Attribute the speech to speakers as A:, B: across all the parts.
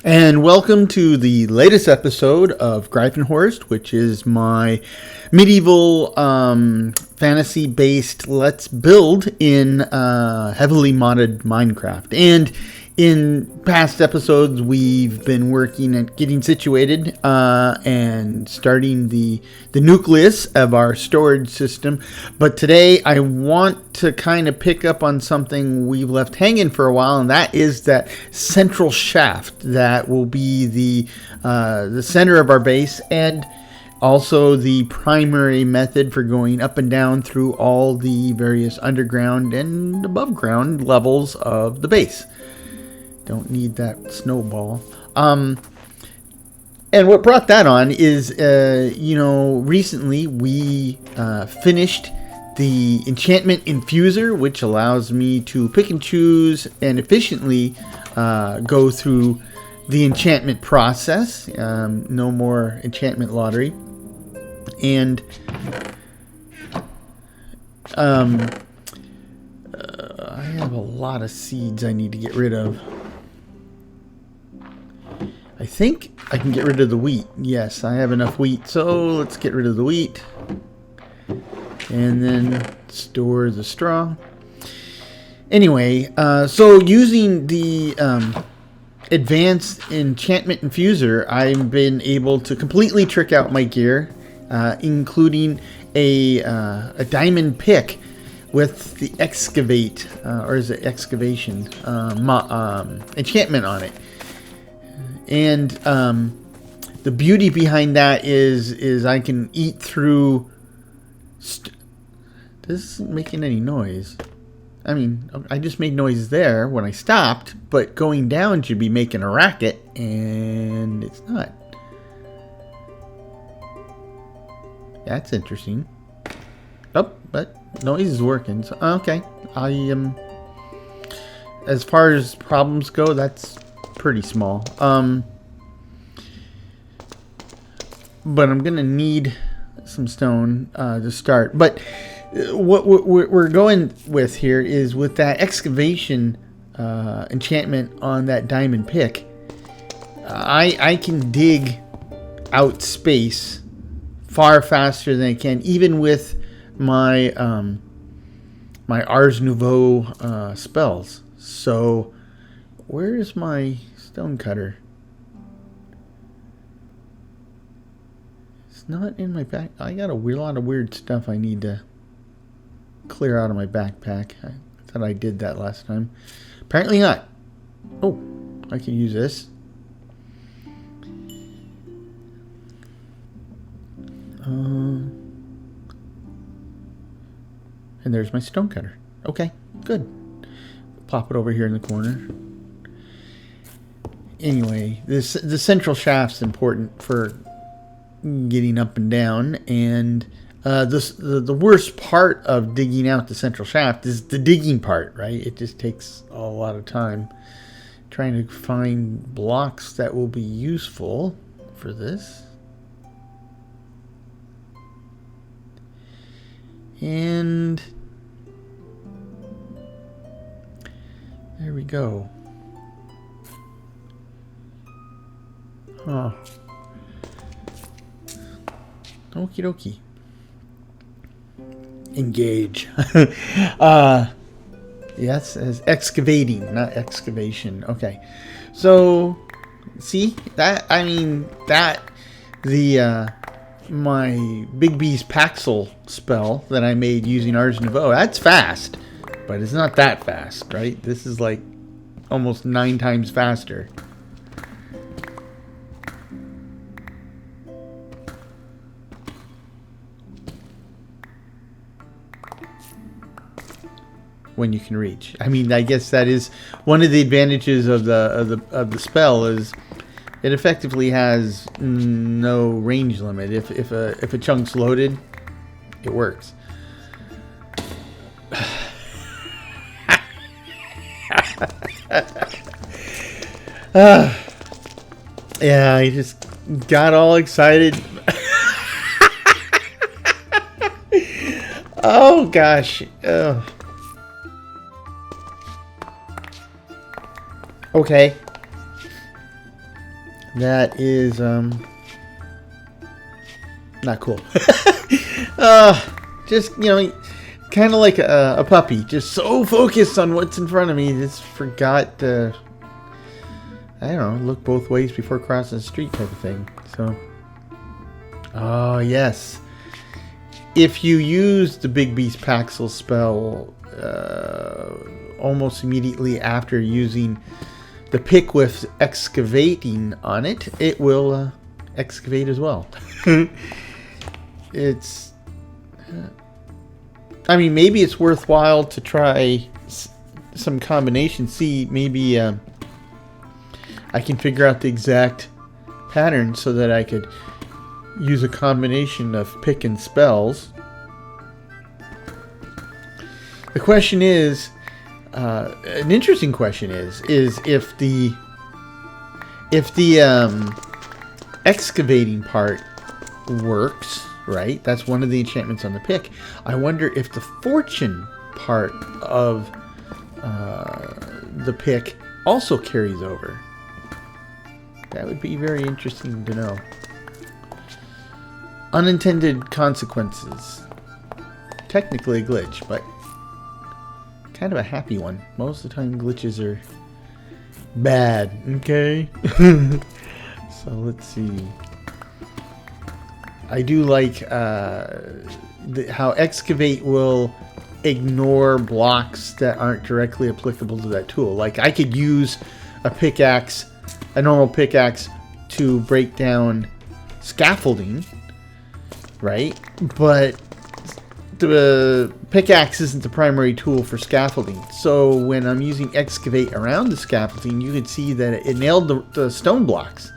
A: And welcome to the latest episode of Greifenhorst, which is my medieval fantasy-based Let's Build in heavily modded Minecraft. And in past episodes, we've been working at getting situated and starting the nucleus of our storage system. But today, I want to kind of pick up on something we've left hanging for a while, and that is that central shaft that will be the center of our base, and also the primary method for going up and down through all the various underground and above ground levels of the base. Don't need that snowball. And what brought that on is, recently we finished the enchantment infuser, which allows me to pick and choose and efficiently go through the enchantment process. No more enchantment lottery. And I have a lot of seeds I need to get rid of. I think I can get rid of the wheat. Yes, I have enough wheat. So let's get rid of the wheat. And then store the straw. Anyway, so using the advanced enchantment infuser, I've been able to completely trick out my gear, including a diamond pick with the excavate, or is it excavation, enchantment on it. And the beauty behind that is I can eat through. This isn't making any noise. I mean, I just made noise there when I stopped, but going down should be making a racket, and it's not. That's interesting. Oh, but noise is working. So, okay, I am. As far as problems go, that's pretty small. But I'm gonna need some stone to start. But what we're going with here is with that excavation enchantment on that diamond pick. I can dig out space far faster than I can, even with my my Ars Nouveau spells. So where is my stone cutter? It's not in my back. I got a lot of weird stuff I need to clear out of my backpack. I thought I did that last time. Apparently not. Oh, I can use this. And there's my stone cutter. Okay, good. Pop it over here in the corner. Anyway, the central shaft's important for getting up and down, and the worst part of digging out the central shaft is the digging part, right? It just takes a lot of time trying to find blocks that will be useful for this. And there we go. Oh. Okie dokie. Engage. Yes, as excavating, not excavation. Okay. So, see that? I mean, that the my Big B's Paxel spell that I made using Ars Nouveau. That's fast, but it's not that fast, right? This is like almost 9 times faster. When you can reach. I mean, I guess that is one of the advantages of the spell is it effectively has no range limit. If a chunk's loaded, it works. Yeah, I just got all excited. Oh gosh. Okay. That is not cool. Just, you know, kind of like a puppy, just so focused on what's in front of me, just forgot to, I don't know, look both ways before crossing the street type of thing. So, oh yes, if you use the Big Beast Paxel spell almost immediately after using the pick with excavating on it, it will excavate as well. It's, I mean, maybe it's worthwhile to try some combination. See, maybe I can figure out the exact pattern so that I could use a combination of pick and spells. The question is, an interesting question is if the excavating part works, right? That's one of the enchantments on the pick. I wonder if the fortune part of the pick also carries over. That would be very interesting to know. Unintended consequences. Technically a glitch, but kind of a happy one. Most of the time glitches are bad, okay? So let's see. I do like how excavate will ignore blocks that aren't directly applicable to that tool. Like I could use a pickaxe, a normal pickaxe, to break down scaffolding, right? But the pickaxe isn't the primary tool for scaffolding. So when I'm using excavate around the scaffolding, you can see that it nailed the stone blocks,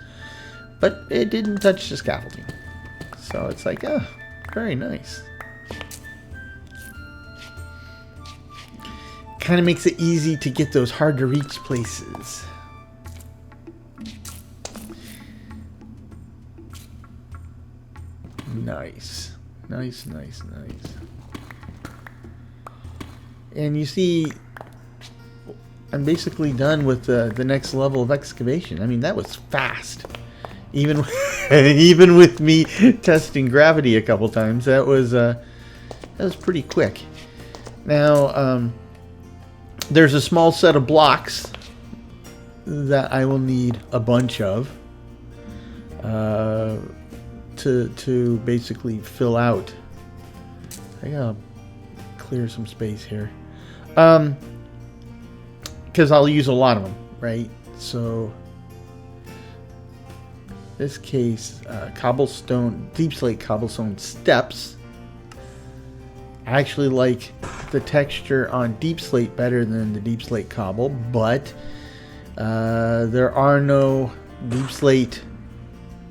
A: but it didn't touch the scaffolding. So it's like, oh, very nice. Kind of makes it easy to get those hard to reach places. Nice. Nice, nice, nice. And you see, I'm basically done with the next level of excavation. I mean, that was fast. Even even with me testing gravity a couple times, that was pretty quick. Now, there's a small set of blocks that I will need a bunch of to basically fill out. I gotta clear some space here, because I'll use a lot of them, right? So this case, cobblestone, deepslate cobblestone steps. I actually like the texture on deepslate better than the deepslate cobble, but there are no deepslate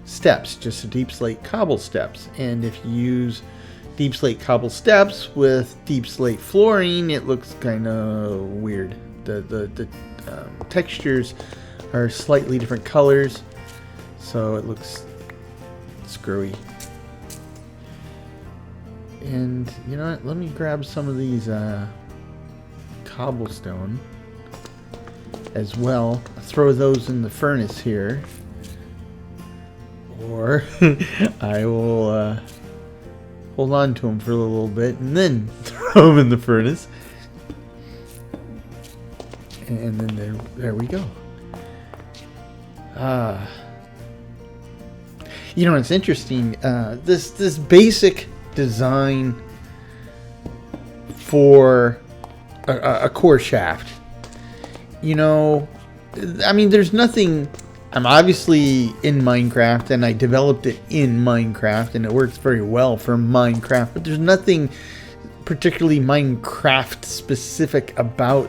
A: steps, just a deepslate cobble steps. And if you use deepslate cobble steps with deepslate flooring, it looks kind of weird. The textures are slightly different colors, so it looks screwy. And you know what? Let me grab some of these cobblestone as well. Throw those in the furnace here, or I will hold on to them for a little bit and then throw them in the furnace. And then there we go. You know, it's interesting. This basic design for a core shaft. You know, I mean, there's nothing. I'm obviously in Minecraft, and I developed it in Minecraft, and it works very well for Minecraft. But there's nothing particularly Minecraft specific about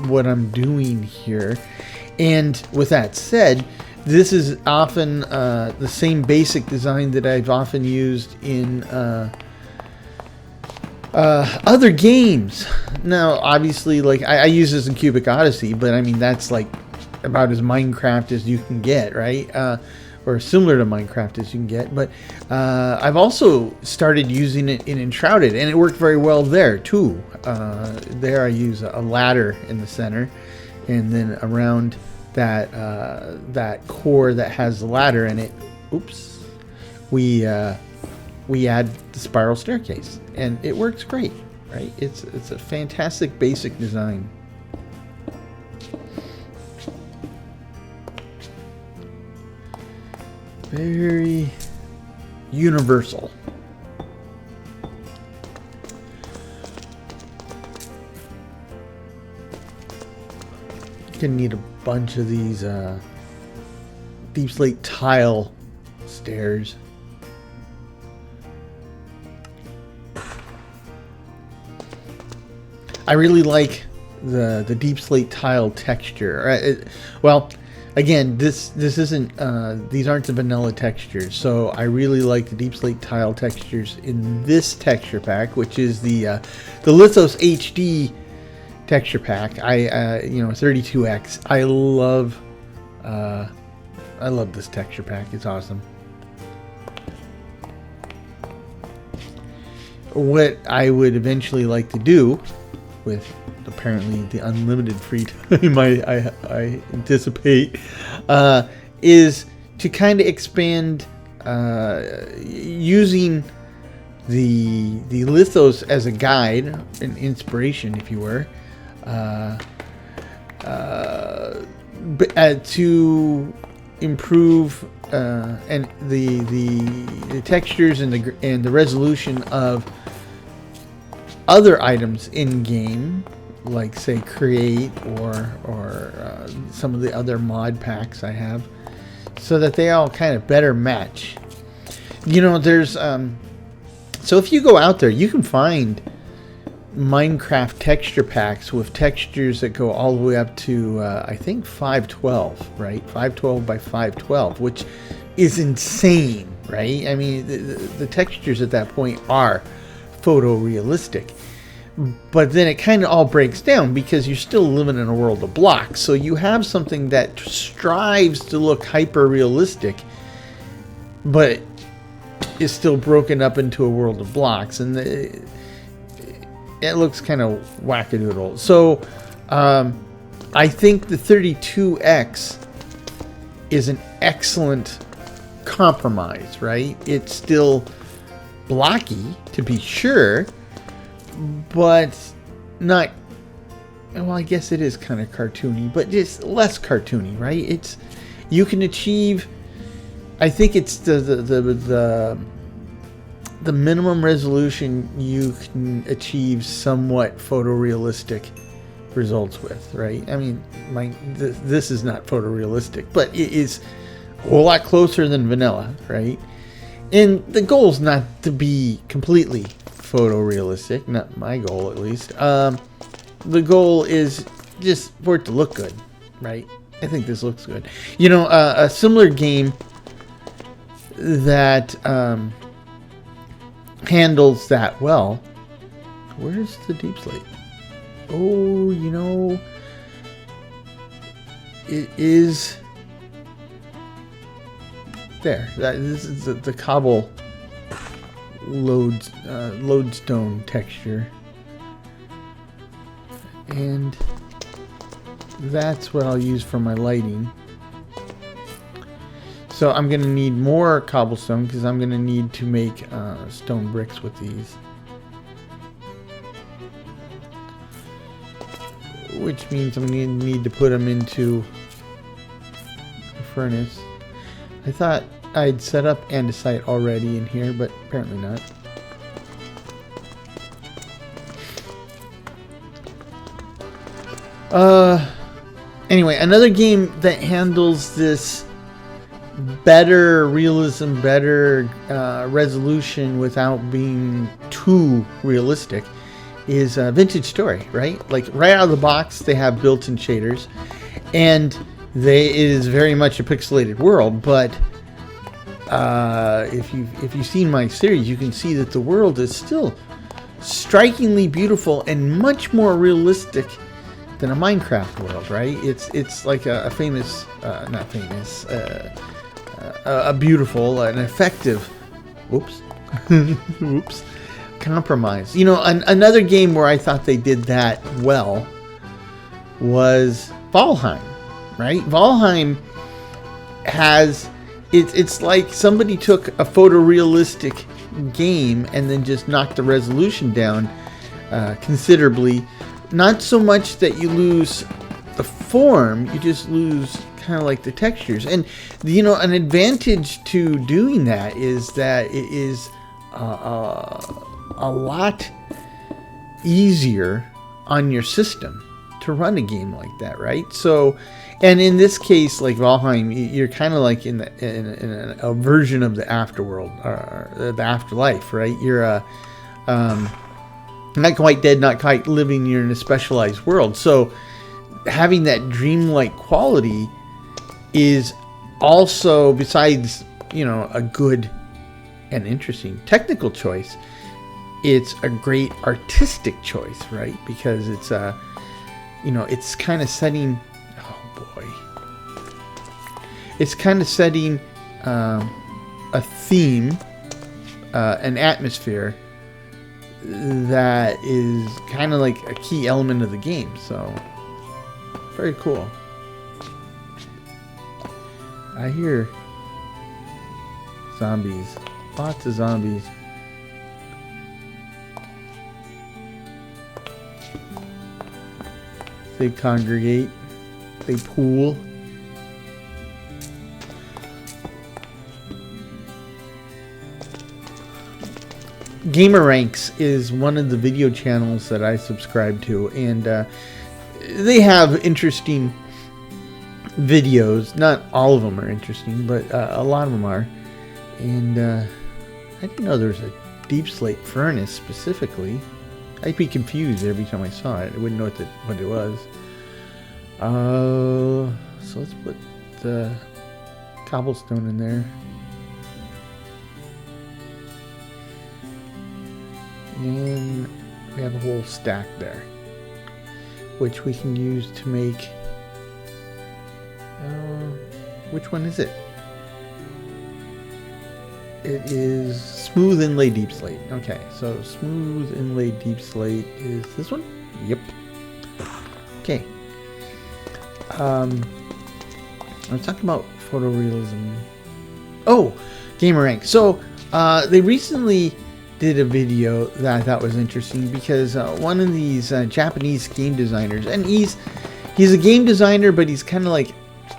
A: what I'm doing here. And with that said, this is often the same basic design that I've often used in other games. Now, obviously, like I use this in Cubic Odyssey, but I mean that's like about as Minecraft as you can get, right? Or similar to Minecraft as you can get. But I've also started using it in Enshrouded, and it worked very well there too. There I use a ladder in the center, and then around that core that has the ladder in it. Oops, we add the spiral staircase, and it works great, right? It's a fantastic basic design. Very universal. Gonna need a bunch of these deepslate tile stairs. I really like the deepslate tile texture. Well, again, this isn't these aren't the vanilla textures, so I really like the deepslate tile textures in this texture pack, which is the Lithos HD texture pack. 32X. I love this texture pack. It's awesome. What I would eventually like to do, with apparently the unlimited free time I anticipate, is to kind of expand using the lithos as a guide, an inspiration, if you were, to improve and the textures and the resolution of other items in game, like say create or some of the other mod packs I have, so that they all kind of better match. There's so if you go out there, you can find Minecraft texture packs with textures that go all the way up to I think 512, right? 512 by 512, which is insane, right? I mean, the textures at that point are photorealistic, but then it kind of all breaks down because you're still living in a world of blocks. So you have something that strives to look hyper realistic, but is still broken up into a world of blocks, and it looks kind of wackadoodle. So I think the 32X is an excellent compromise, right? It's still blocky, to be sure, but not, well, I guess it is kind of cartoony, but just less cartoony, right? You can achieve, I think it's the minimum resolution you can achieve somewhat photorealistic results with, right? I mean, this is not photorealistic, but it is a whole lot closer than vanilla, right? And the goal is not to be completely photorealistic, not my goal at least. The goal is just for it to look good, right? I think this looks good. A similar game that handles that well. Where's the deepslate? Oh, it is there. This is the cobble lodestone texture, and that's what I'll use for my lighting. So I'm going to need more cobblestone because I'm going to need to make stone bricks with these. Which means I'm going to need to put them into the furnace. I thought I'd set up andesite already in here, but apparently not. Anyway, another game that handles this better realism, better resolution without being too realistic is Vintage Story, right? Like right out of the box, they have built-in shaders, and it is very much a pixelated world. But if you've seen my series, you can see that the world is still strikingly beautiful and much more realistic than a Minecraft world, right? It's like a famous, not famous. A beautiful and effective, oops, compromise. Another game where I thought they did that well was Valheim, right? Valheim has, it's like somebody took a photorealistic game and then just knocked the resolution down considerably. Not so much that you lose the form, you just lose kind of like the textures. And you know, an advantage to doing that is that it is a lot easier on your system to run a game like that, right? So, and in this case, like Valheim, you're kind of like in a version of the afterworld, or the afterlife, right? You're not quite dead, not quite living. You're in a specialized world. So having that dreamlike quality is also, besides, you know, a good and interesting technical choice, it's a great artistic choice, right? Because it's you know, it's kind of setting, oh boy, it's kind of setting a theme, an atmosphere that is kind of like a key element of the game. So very cool. I hear zombies, lots of zombies. They congregate, they pool. Gamer Ranks is one of the video channels that I subscribe to, and they have interesting videos. Not all of them are interesting, but a lot of them are. And I didn't know there was a deepslate furnace specifically. I'd be confused every time I saw it. I wouldn't know what it was. So let's put the cobblestone in there. And we have a whole stack there, which we can use to make, which one is it? It is smooth inlay deep slate. Okay, so smooth inlay deep slate is this one? Yep. Okay. I was talking about photorealism. Oh, Gamerrank. So they recently did a video that I thought was interesting, because one of these Japanese game designers, and he's a game designer, but he's kind of like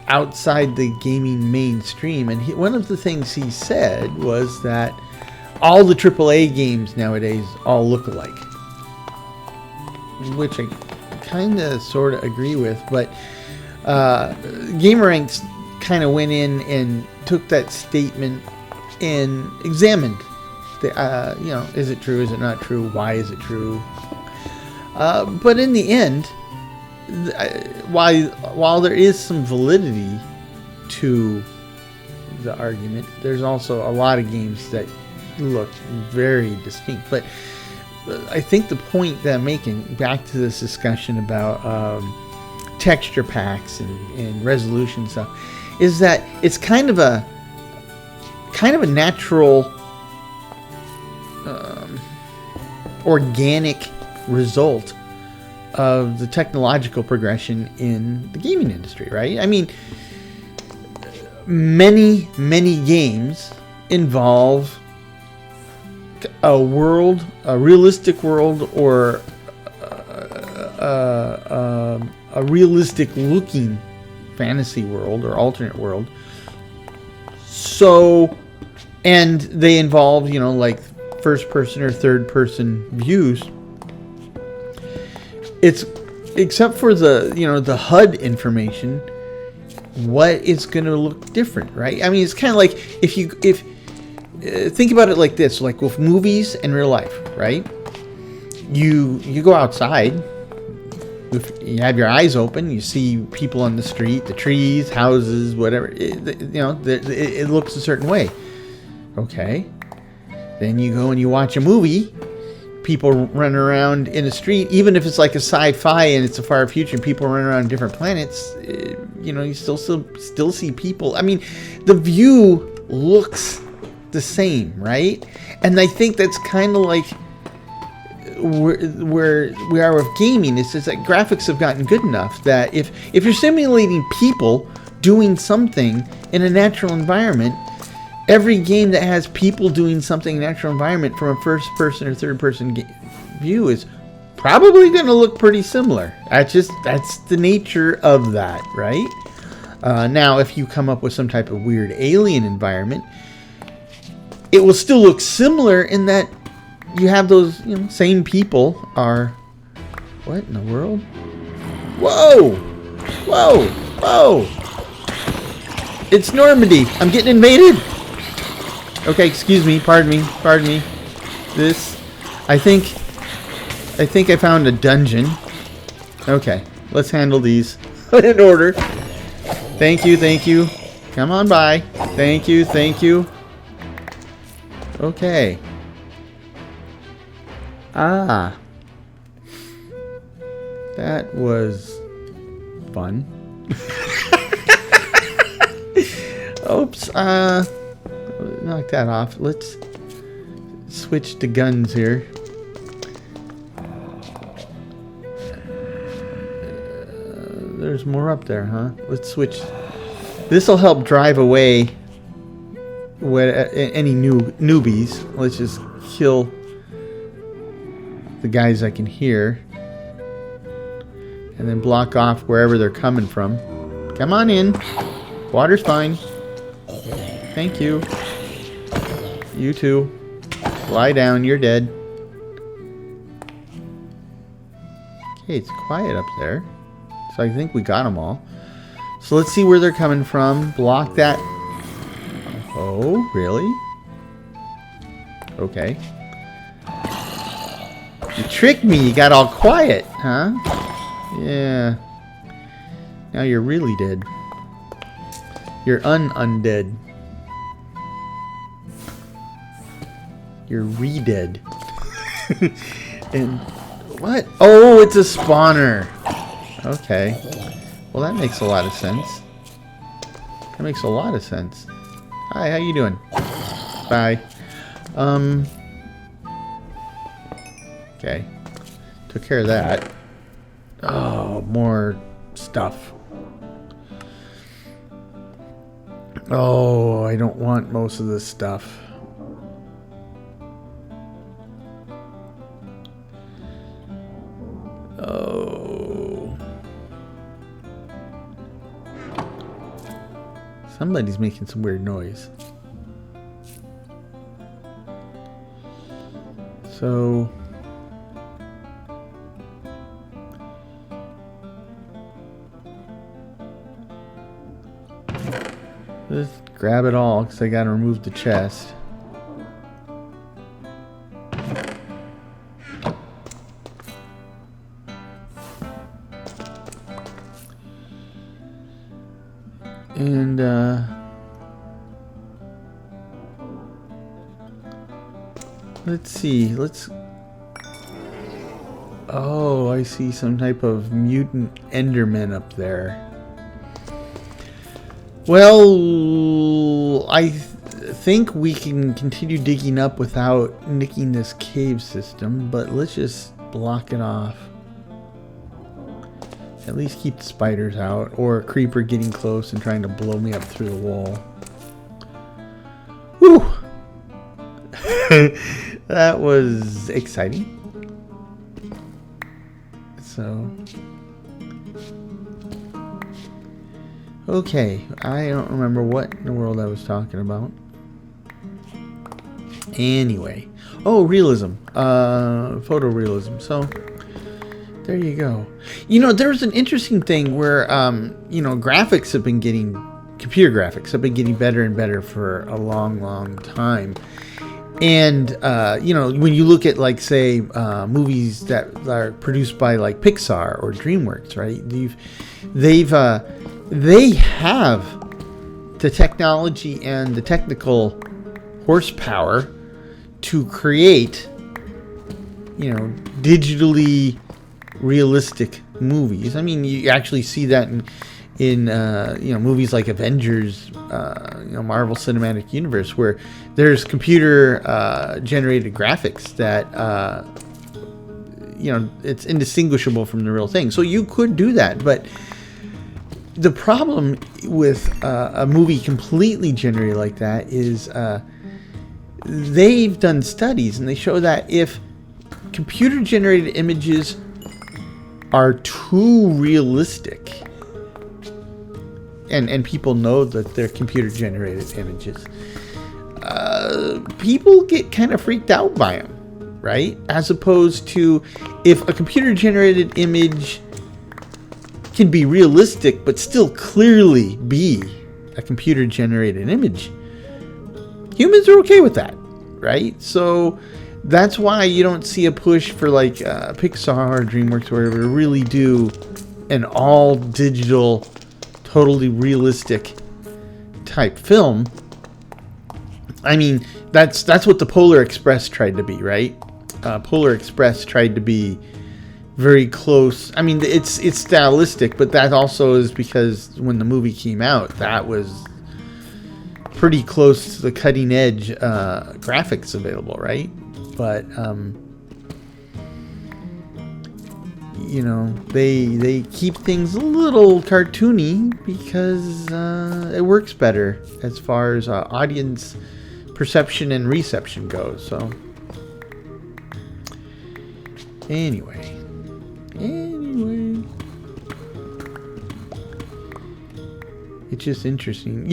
A: outside the gaming mainstream, and one of the things he said was that all the AAA games nowadays all look alike, which I kind of sort of agree with. But Gameranks kind of went in and took that statement and examined the, you know, is it true, is it not true, why is it true? But in the end, while there is some validity to the argument, there's also a lot of games that look very distinct. But I think the point that I'm making, back to this discussion about texture packs and resolution stuff, is that it's kind of a natural, organic result of the technological progression in the gaming industry, right? I mean, many games involve a realistic world, or a realistic looking fantasy world or alternate world. So, and they involve, you know, like first person or third person views. It's, except for the, you know, the HUD information, what is going to look different, right? I mean, it's kind of like if think about it like this, like with movies and real life, right? You go outside, you have your eyes open, you see people on the street, the trees, houses, whatever, you know, it looks a certain way. Okay. Then you go and you watch a movie, people run around in a street, even if it's like a sci-fi and it's a far future and people run around different planets, you know, you still see people. I mean, the view looks the same, right? And I think that's kind of like where we are with gaming is that graphics have gotten good enough that if you're simulating people doing something in a natural environment, every game that has people doing something in a natural environment from a first person or third person view is probably going to look pretty similar. That's the nature of that, right? Now, if you come up with some type of weird alien environment, it will still look similar in that you have those, same people are... What in the world? Whoa! Whoa! Whoa! It's Normandy! I'm getting invaded! Okay, excuse me. Pardon me. This... I think I found a dungeon. Okay, let's handle these in order. Thank you. Come on by. Thank you. Okay. Ah. That was fun. Oops. Knock that off. Let's switch to guns here. There's more up there, huh? Let's switch. This will help drive away any newbies. Let's just kill the guys I can hear. And then block off wherever they're coming from. Come on in. Water's fine. Thank you. You too. Lie down, you're dead. Okay, it's quiet up there. So I think we got them all. So let's see where they're coming from. Block that. Oh, really? Okay. You tricked me. You got all quiet, huh? Yeah. Now you're really dead. You're undead. You're re-dead. And what? Oh, it's a spawner. Okay. Well, that makes a lot of sense. Hi, how you doing? Bye. Okay. Took care of that. Oh, more stuff. Oh, I don't want most of this stuff. Oh. Somebody's making some weird noise. So... let's grab it all, because I gotta remove the chest. And, let's see, oh, I see some type of mutant Enderman up there. Well, I think we can continue digging up without nicking this cave system, but let's just block it off. At least keep the spiders out, or a creeper getting close and trying to blow me up through the wall. Whew! That was exciting. So... okay, I don't remember what in the world I was talking about. Anyway. Oh, realism. Photorealism. So, there you go. You know, there's an interesting thing where, graphics have been getting... computer graphics have been getting better and better for a long, long time. And, when you look at, like, say, movies that are produced by, like, Pixar or DreamWorks, right? They have the technology and the technical horsepower to create, digitally realistic movies. I mean, you actually see that in movies like Avengers, Marvel Cinematic Universe, where there's computer generated graphics that it's indistinguishable from the real thing. So you could do that, but the problem with a movie completely generated like that is they've done studies and they show that if computer generated images are too realistic, and people know that they're computer generated images, people get kind of freaked out by them, right? As opposed to if a computer generated image can be realistic but still clearly be a computer generated image, humans are okay with that, right? So that's why you don't see a push for like Pixar or DreamWorks or whatever to really do an all digital, totally realistic type film. I mean, that's what the Polar Express tried to be, right? Polar Express tried to be very close. I mean, it's stylistic, but that also is because when the movie came out, that was pretty close to the cutting edge graphics available, right? But they keep things a little cartoony because it works better as far as audience perception and reception goes. So anyway, it's just interesting,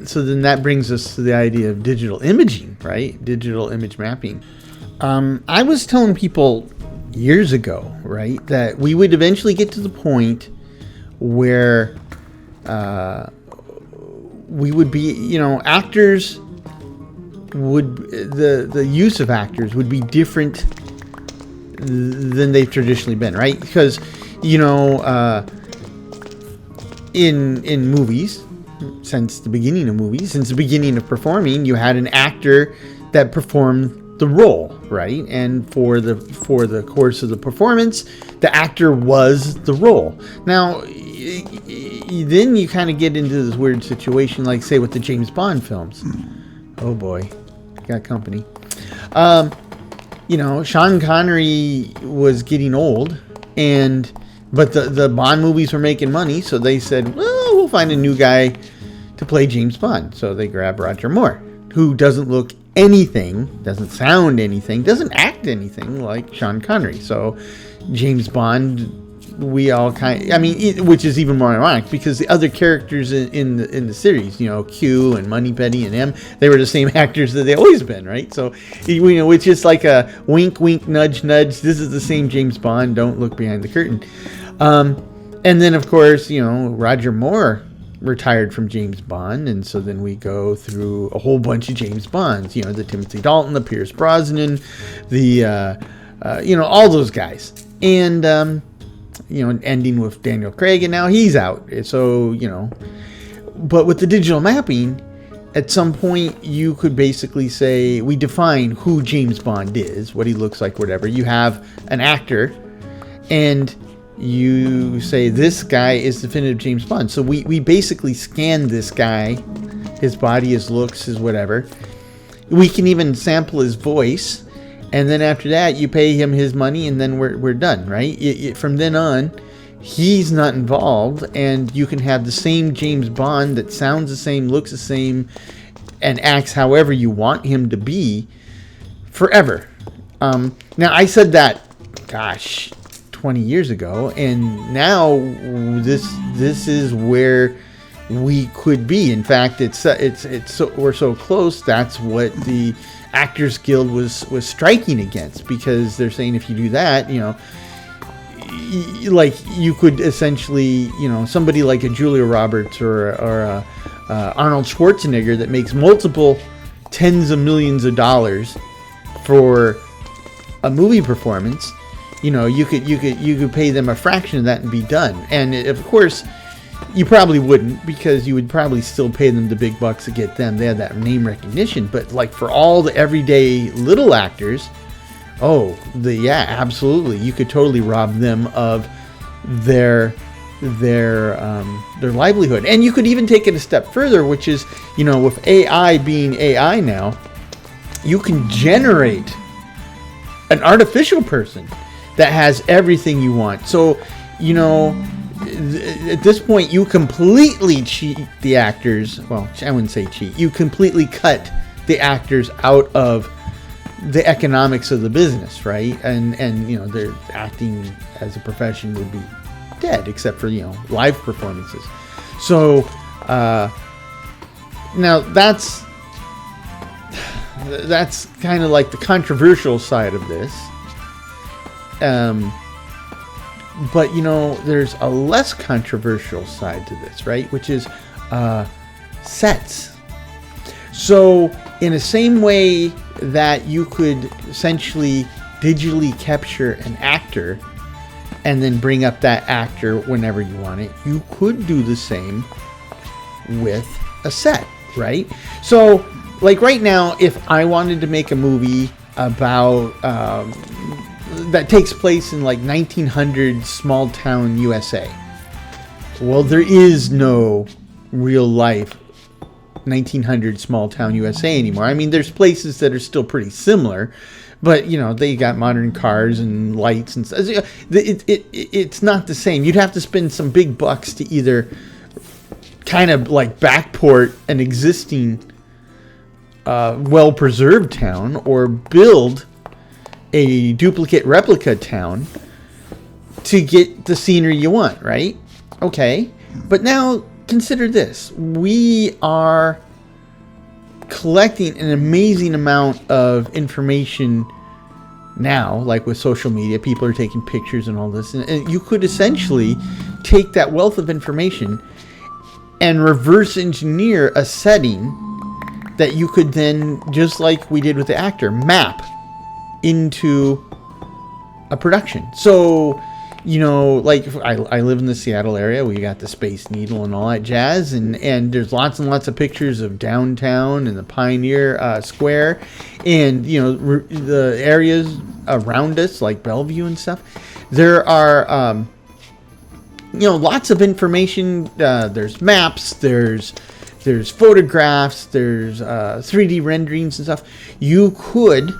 A: so then that brings us to the idea of digital imaging, right? Digital image mapping. I was telling people years ago, right, that we would eventually get to the point where we would be, actors would, the use of actors would be different than they've traditionally been, right? Because, in movies, since the beginning of movies, since the beginning of performing, you had an actor that performed the role, right? And for the course of the performance, the actor was the role. Now, then you kind of get into this weird situation, like say with the James Bond films. Oh boy, got company. Sean Connery was getting old, but the Bond movies were making money, so they said, well, we'll find a new guy to play James Bond. So they grab Roger Moore, who doesn't look anything, doesn't sound anything, doesn't act anything like Sean Connery. So James Bond, we all which is even more ironic because the other characters in the series, Q and Moneypenny and M, they were the same actors that they always been, right? So it's just like a wink, wink, nudge, nudge. This is the same James Bond. Don't look behind the curtain. And then of course, Roger Moore retired from James Bond, and so then we go through a whole bunch of James Bonds. The Timothy Dalton, the Pierce Brosnan, the all those guys, and ending with Daniel Craig, and now he's out. So, but with the digital mapping, at some point you could basically say, we define who James Bond is, what he looks like, whatever. You have an actor, and you say, this guy is definitive James Bond. So we basically scan this guy, his body, his looks, his whatever. We can even sample his voice. And then after that, you pay him his money, and then we're done, right? From then on, he's not involved, and you can have the same James Bond that sounds the same, looks the same, and acts however you want him to be forever. Now, I said that, 20 years ago, and now this is where we could be. In fact, we're so close. That's what the Actors Guild was striking against, because they're saying if you do that, like you could essentially, somebody like a Julia Roberts or a Arnold Schwarzenegger that makes multiple tens of millions of dollars for a movie performance, you could pay them a fraction of that and be done. And of course, you probably wouldn't, because you would probably still pay them the big bucks to get them. They have that name recognition. But like for all the everyday little actors, absolutely, you could totally rob them of their livelihood. And you could even take it a step further, which is, with AI being AI now, you can generate an artificial person that has everything you want. So, you know, at this point, you completely cheat the actors. Well, I wouldn't say cheat. You completely cut the actors out of the economics of the business, right? And you know, their acting as a profession would be dead, except for, you know, live performances. So now that's kind of like the controversial side of this. But, you know, there's a less controversial side to this, right? Which is sets. So in the same way that you could essentially digitally capture an actor and then bring up that actor whenever you want it, you could do the same with a set, right? So, like right now, if I wanted to make a movie about that takes place in like 1900 small town USA, well, there is no real life 1900 small town USA anymore. I mean, there's places that are still pretty similar, but, you know, they got modern cars and lights and stuff. It's not the same. You'd have to spend some big bucks to either kind of like backport an existing well-preserved town or build a duplicate replica town to get the scenery you want, right? Okay, but now consider this. We are collecting an amazing amount of information now, like with social media. People are taking pictures and all this, and you could essentially take that wealth of information and reverse engineer a setting that you could then, just like we did with the actor, map into a production. So, you know, like I live in the Seattle area. We got the Space Needle and all that jazz, and there's lots and lots of pictures of downtown and the Pioneer Square, and, you know, the areas around us like Bellevue and stuff. There are you know, lots of information. There's maps. There's photographs. There's 3D renderings and stuff. You could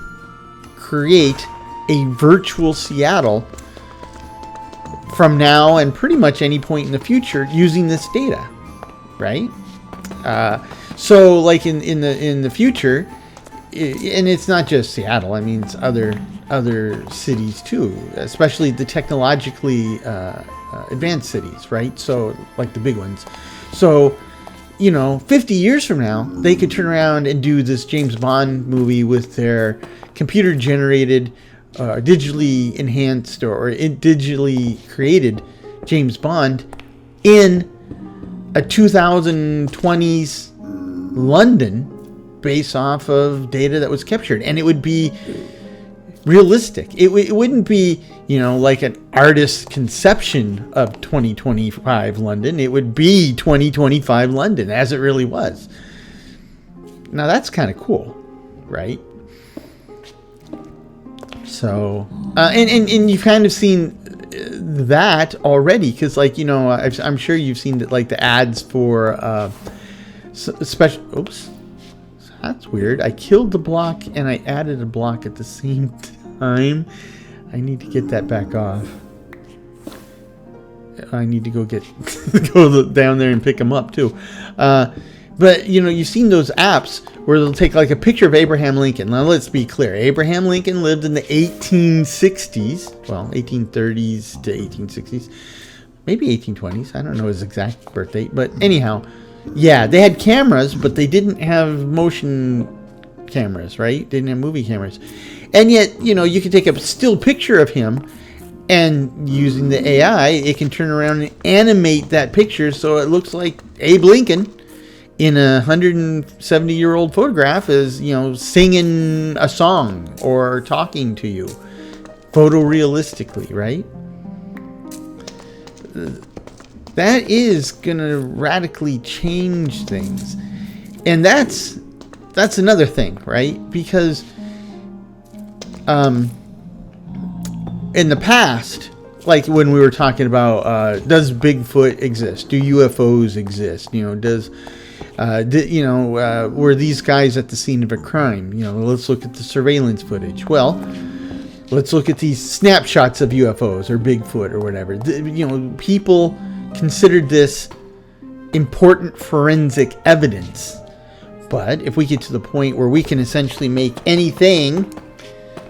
A: create a virtual Seattle from now and pretty much any point in the future using this data, right? So, like in the future, and it's not just Seattle. I mean, it's other cities too, especially the technologically advanced cities, right? So, like the big ones. So, you know, 50 years from now, they could turn around and do this James Bond movie with their computer-generated, digitally enhanced or digitally created James Bond in a 2020s London based off of data that was captured. And it would be realistic. It wouldn't be, you know, like an artist's conception of 2025 London. It would be 2025 London as it really was. Now that's kind of cool, right? So, and you've kind of seen that already, because, like, you know, I'm sure you've seen that, like, the ads for special. Oops, that's weird. I killed the block and I added a block at the same time. I need to get that back off. I need to go down there and pick them up too. But, you know, you've seen those apps where they'll take like a picture of Abraham Lincoln. Now, let's be clear. Abraham Lincoln lived in the 1860s. Well, 1830s to 1860s. Maybe 1820s. I don't know his exact birth date. But anyhow, yeah, they had cameras, but they didn't have motion cameras, right? Didn't have movie cameras. And yet, you know, you can take a still picture of him, and using the AI, it can turn around and animate that picture so it looks like Abe Lincoln in a 170-year-old photograph is, you know, singing a song or talking to you photorealistically, right? That is going to radically change things. And that's another thing, right? Because in the past, like when we were talking about does Bigfoot exist? Do UFOs exist? You know, were these guys at the scene of a crime? You know, let's look at the surveillance footage. Well, let's look at these snapshots of UFOs or Bigfoot or whatever. People considered this important forensic evidence. But if we get to the point where we can essentially make anything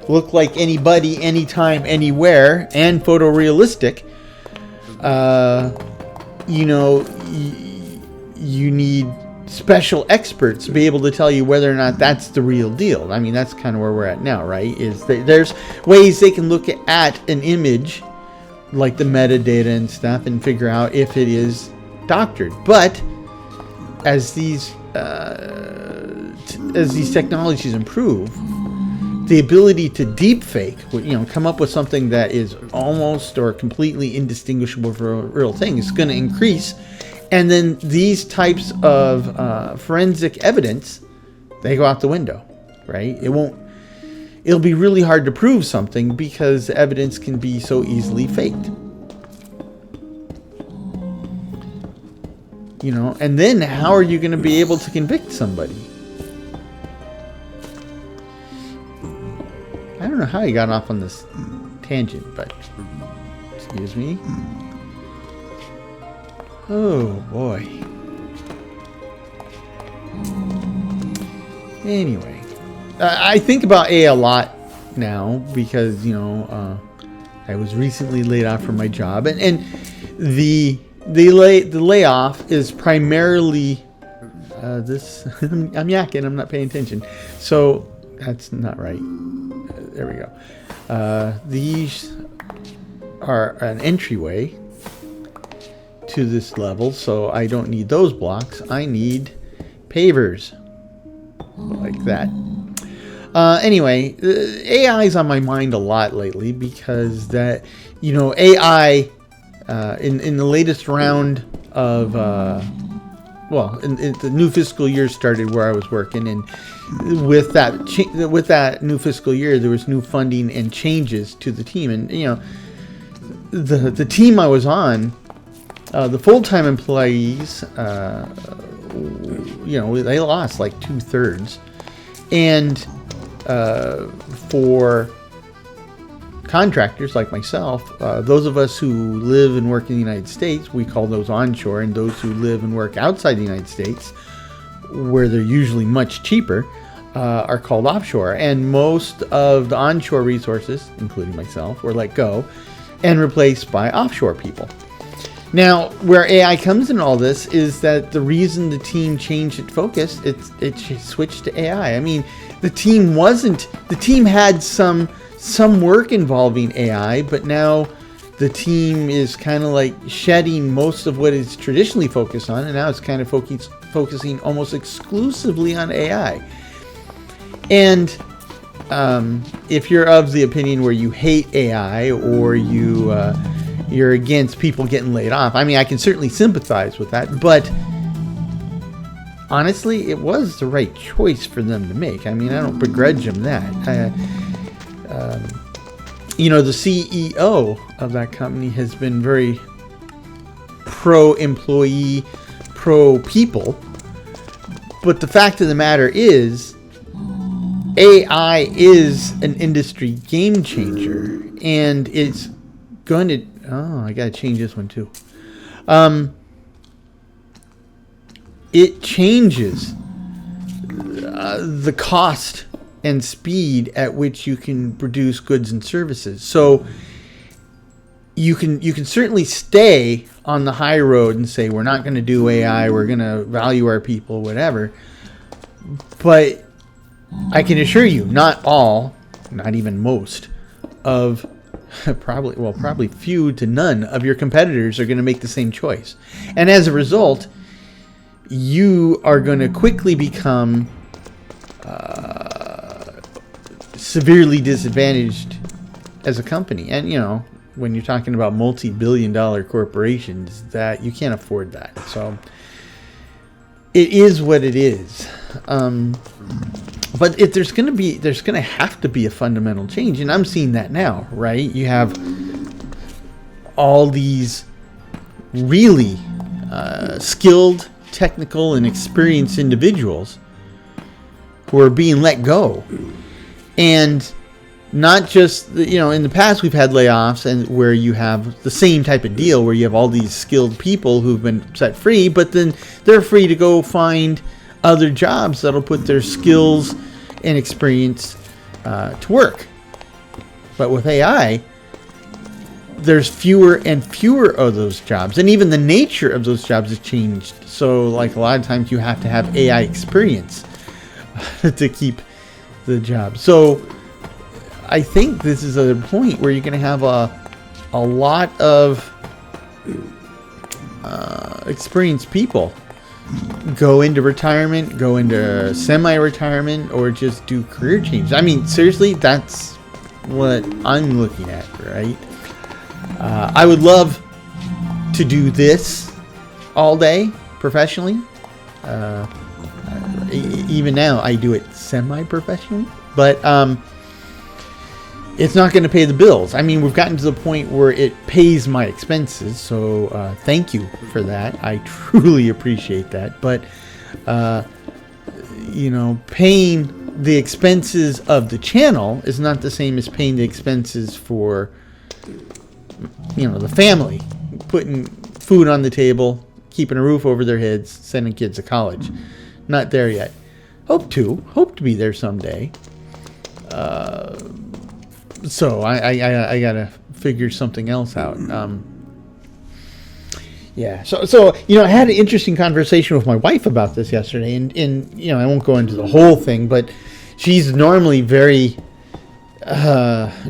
A: look like anybody, anytime, anywhere, and photorealistic, you need special experts to be able to tell you whether or not that's the real deal. I mean, that's kind of where we're at now, right? There's ways they can look at an image, like the metadata and stuff, and figure out if it is doctored. But as these technologies improve, the ability to deep fake, come up with something that is almost or completely indistinguishable from a real thing, is going to increase. And then these types of forensic evidence, they go out the window, right? It'll be really hard to prove something because the evidence can be so easily faked. And then how are you going to be able to convict somebody? I don't know how you got off on this tangent, but excuse me. Oh boy. Anyway, I think about AI a lot now because I was recently laid off from my job, and the layoff is primarily this. I'm yakking. I'm not paying attention, so that's not right. There we go. These are an entryway to this level, so I don't need those blocks. I need pavers like that. Anyway, AI is on my mind a lot lately because that AI in the latest round of the new fiscal year started where I was working, and with that new fiscal year, there was new funding and changes to the team. And the team I was on, the full-time employees, they lost like 2/3, and for contractors like myself, those of us who live and work in the United States, we call those onshore, and those who live and work outside the United States, where they're usually much cheaper, are called offshore. And most of the onshore resources, including myself, were let go and replaced by offshore people. Now, where AI comes in all this is that the reason the team changed its focus, it switched to AI. I mean, the team had some work involving AI, but now the team is kind of like shedding most of what it's traditionally focused on, and now it's kind of focusing almost exclusively on AI. And if you're of the opinion where you hate AI or you're against people getting laid off, I mean, I can certainly sympathize with that, but honestly, it was the right choice for them to make. I mean, I don't begrudge them that. The CEO of that company has been very pro-employee, pro-people, but the fact of the matter is, AI is an industry game changer, and it's going to... Oh, I gotta change this one too. It changes the cost and speed at which you can produce goods and services. So you can certainly stay on the high road and say we're not going to do AI, we're going to value our people, whatever. But I can assure you, not all, not even most of probably few to none of your competitors are going to make the same choice. And as a result, you are going to quickly become severely disadvantaged as a company. And, when you're talking about multi-billion-dollar corporations, that you can't afford that. So it is what it is. But there's going to have to be a fundamental change, and I'm seeing that now, right? You have all these really skilled, technical, and experienced individuals who are being let go, and not just, in the past we've had layoffs and where you have the same type of deal where you have all these skilled people who've been set free, but then they're free to go find other jobs that'll put their skills and experience to work. But with AI, there's fewer and fewer of those jobs, and even the nature of those jobs has changed. So like a lot of times you have to have AI experience to keep the job. So I think this is a point where you're going to have a lot of experienced people go into retirement, go into semi-retirement, or just do career change. I mean, seriously, that's what I'm looking at, right? I would love to do this all day professionally. Even now, I do it semi-professionally, but it's not going to pay the bills. I mean, we've gotten to the point where it pays my expenses, so thank you for that. I truly appreciate that. But, paying the expenses of the channel is not the same as paying the expenses for, the family. Putting food on the table, keeping a roof over their heads, sending kids to college. Not there yet. Hope to be there someday. So I gotta figure something else out. Yeah. So I had an interesting conversation with my wife about this yesterday, and I won't go into the whole thing, but she's normally very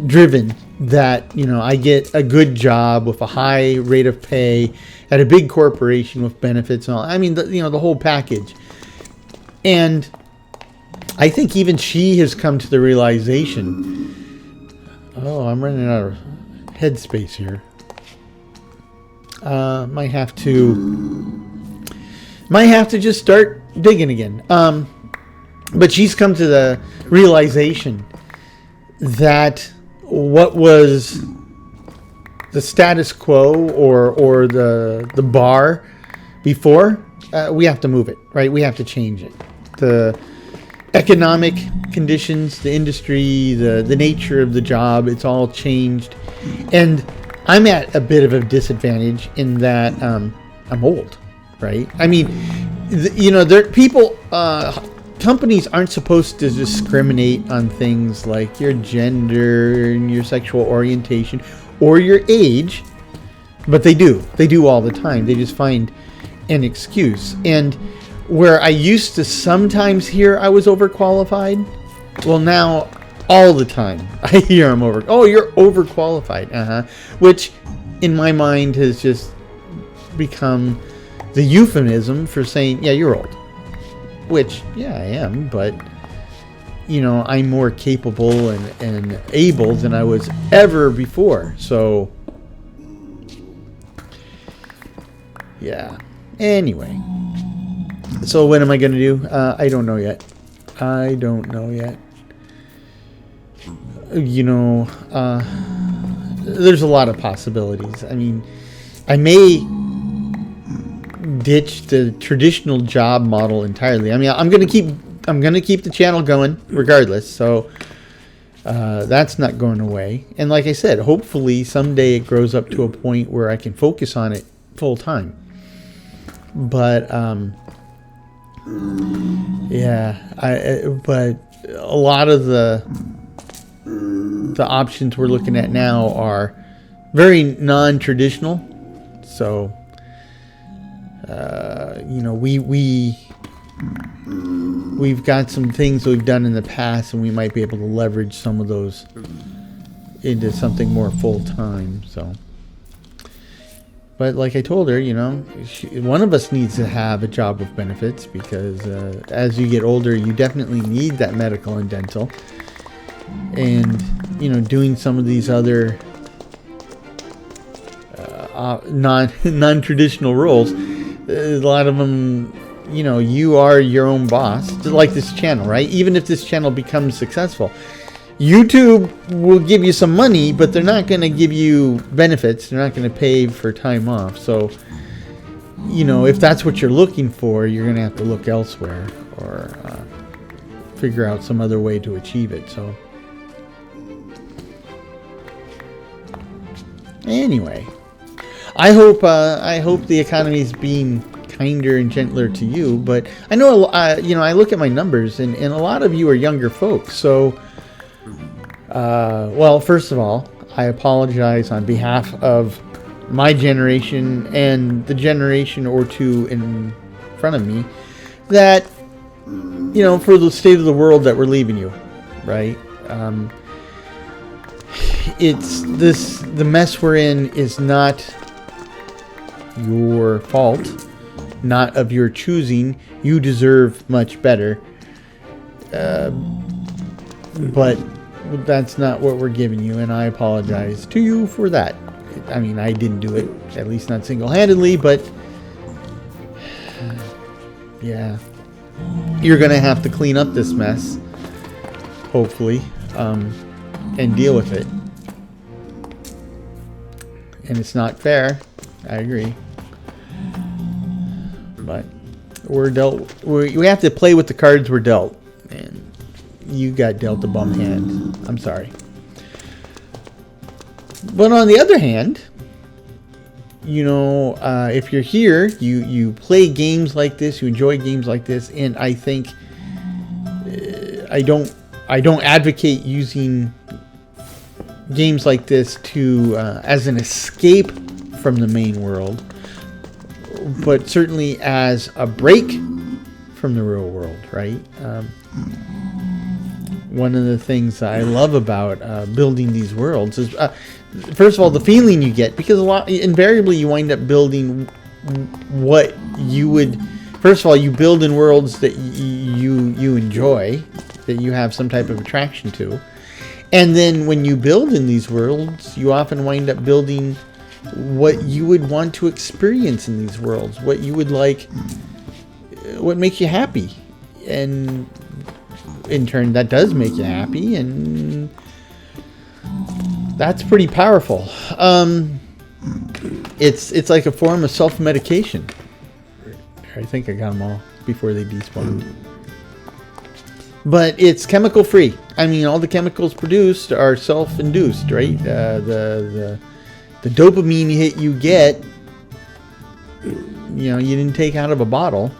A: driven that I get a good job with a high rate of pay at a big corporation with benefits and all. I mean, the whole package. And I think even she has come to the realization. Oh, I'm running out of headspace here. Might have to just start digging again. But she's come to the realization that what was the status quo or the bar before, we have to move it, right? We have to change it. The economic conditions, the industry, the nature of the job, it's all changed. And I'm at a bit of a disadvantage in that I'm old, right? I mean, companies aren't supposed to discriminate on things like your gender and your sexual orientation or your age, but they do. They do all the time. They just find an excuse. And where I used to sometimes hear I was overqualified, well, now all the time I hear I'm you're overqualified, which in my mind has just become the euphemism for saying, yeah, you're old. Which, yeah, I am, but I'm more capable and able than I was ever before. So, yeah. Anyway. So what am I going to do? I don't know yet. There's a lot of possibilities. I mean, I may ditch the traditional job model entirely. I mean, I'm going to keep the channel going regardless. So that's not going away. And like I said, hopefully someday it grows up to a point where I can focus on it full time. But but a lot of the options we're looking at now are very non-traditional. So, we've got some things we've done in the past, and we might be able to leverage some of those into something more full-time. So. But like I told her, one of us needs to have a job with benefits because as you get older, you definitely need that medical and dental. And, doing some of these other non-traditional roles, a lot of them, you are your own boss, just like this channel, right? Even if this channel becomes successful, YouTube will give you some money, but they're not going to give you benefits. They're not going to pay for time off. So, if that's what you're looking for, you're going to have to look elsewhere or figure out some other way to achieve it. So, Anyway, I hope the economy is being kinder and gentler to you. But I know, I look at my numbers, and a lot of you are younger folks. So, well, first of all, I apologize on behalf of my generation and the generation or two in front of me that, for the state of the world that we're leaving you, right? The mess we're in is not your fault, not of your choosing. You deserve much better. But that's not what we're giving you, and I apologize to you for that. I mean, I didn't do it, at least not single-handedly, but yeah. You're going to have to clean up this mess, hopefully, and deal with it. And it's not fair. I agree. But we have to play with the cards we're dealt. And you got dealt a bum hand. I'm sorry. But on the other hand, if you're here, you play games like this, you enjoy games like this, and I think I don't advocate using games like this to as an escape from the main world, but certainly as a break from the real world, right? One of the things I love about building these worlds is, first of all, the feeling you get, because invariably you wind up building what you would. First of all, you build in worlds that you enjoy, that you have some type of attraction to, and then when you build in these worlds, you often wind up building what you would want to experience in these worlds, what you would like, what makes you happy, and in turn, that does make you happy, and that's pretty powerful. It's like a form of self-medication. I think I got them all before they despawned. But it's chemical free. I mean, all the chemicals produced are self-induced, right? The dopamine hit you get, you didn't take out of a bottle.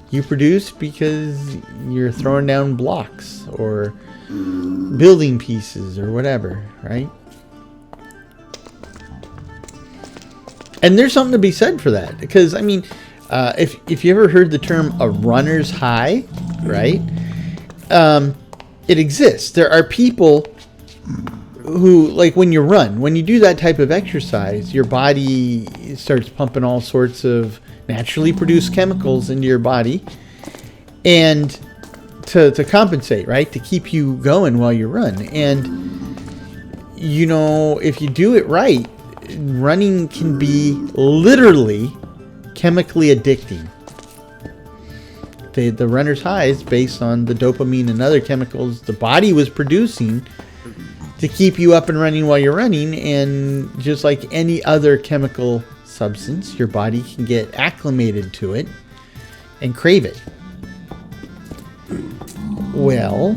A: You produce because you're throwing down blocks or building pieces or whatever, right? And there's something to be said for that, because I mean, if you ever heard the term a runner's high, right? It exists. There are people who, like, when you do that type of exercise, your body starts pumping all sorts of naturally produced chemicals into your body, and to compensate, right? To keep you going while you run. And, if you do it right, running can be literally chemically addicting. The runner's high is based on the dopamine and other chemicals the body was producing to keep you up and running while you're running. And just like any other chemical substance, your body can get acclimated to it and crave it. Well,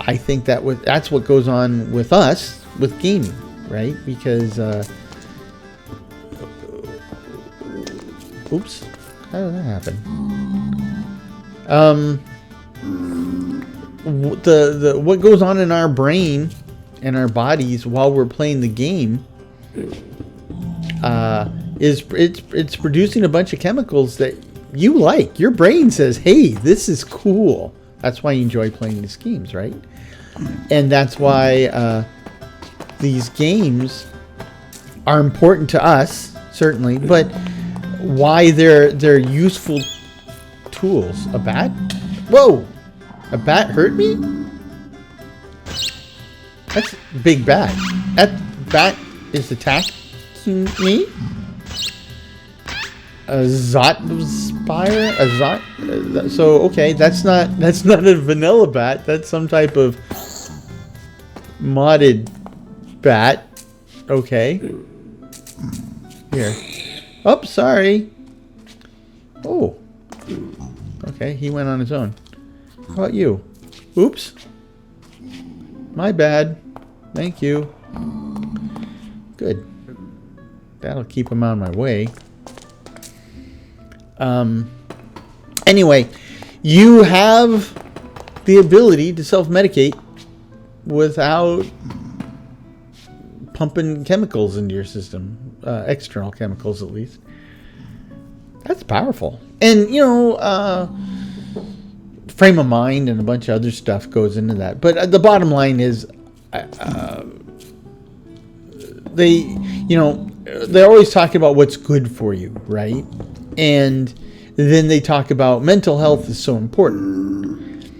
A: I think that's what goes on with us with gaming, right? Because oops, how did that happen? What goes on in our brain and our bodies while we're playing the game is it's producing a bunch of chemicals that you like. Your brain says, hey, this is cool. That's why you enjoy playing these games, right? And that's why these games are important to us, certainly, but why they're useful tools. A bat? Whoa! A bat hurt me? That's a big bat. That bat is attacking me? A Zot Spire? A Zot? So, okay, that's not a vanilla bat. That's some type of modded bat. Okay. Here. Oh, sorry. Oh. Okay, he went on his own. How about you? Oops. My bad. Thank you. Good. That'll keep them out of my way. Anyway, you have the ability to self-medicate without pumping chemicals into your system, external chemicals at least. That's powerful. And, frame of mind and a bunch of other stuff goes into that. But the bottom line is, they always talk about what's good for you, right? And then they talk about mental health is so important.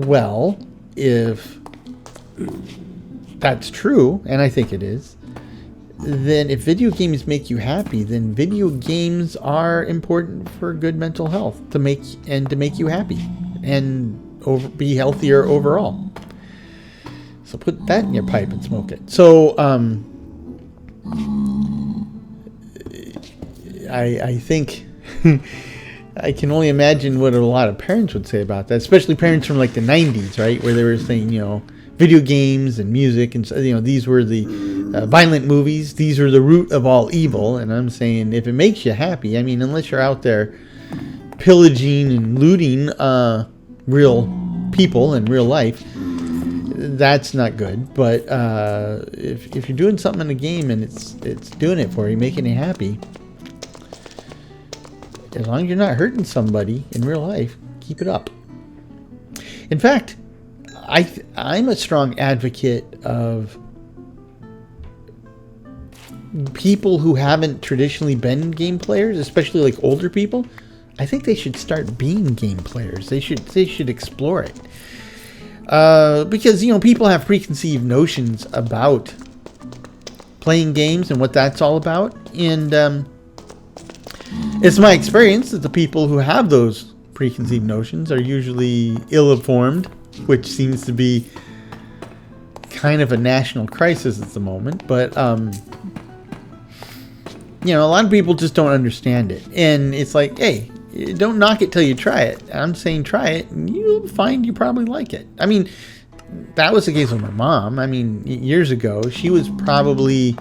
A: Well, if that's true, and I think it is, then if video games make you happy, then video games are important for good mental health to make you happy and be healthier overall. So put that in your pipe and smoke it. So I think I can only imagine what a lot of parents would say about that, especially parents from like the 90s, right, where they were saying, video games and music, and these were the violent movies. These are the root of all evil. And I'm saying, if it makes you happy, I mean, unless you're out there pillaging and looting real people in real life, that's not good. But if you're doing something in a game and it's doing it for you, making you happy, as long as you're not hurting somebody in real life, keep it up. In fact, I'm a strong advocate of people who haven't traditionally been game players, especially like older people. I think they should start being game players. They should explore it. Because, people have preconceived notions about playing games and what that's all about. And it's my experience that the people who have those preconceived notions are usually ill-informed, which seems to be kind of a national crisis at the moment. But, a lot of people just don't understand it. And it's like, hey, don't knock it till you try it. I'm saying try it, and you'll find you probably like it. I mean, that was the case with my mom. I mean, years ago, she was probably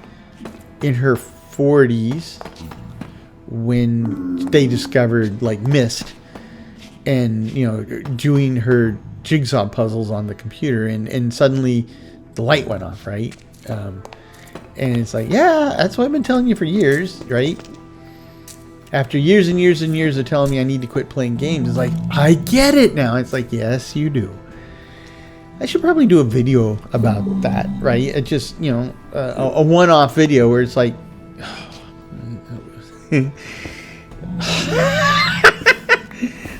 A: in her 40s when they discovered, like, Myst and, doing her jigsaw puzzles on the computer, and suddenly the light went off, right? And it's like, yeah, that's what I've been telling you for years, right? After years and years and years of telling me I need to quit playing games, it's like, I get it now. It's like, yes, you do. I should probably do a video about that, right? It's just, a one-off video where it's like,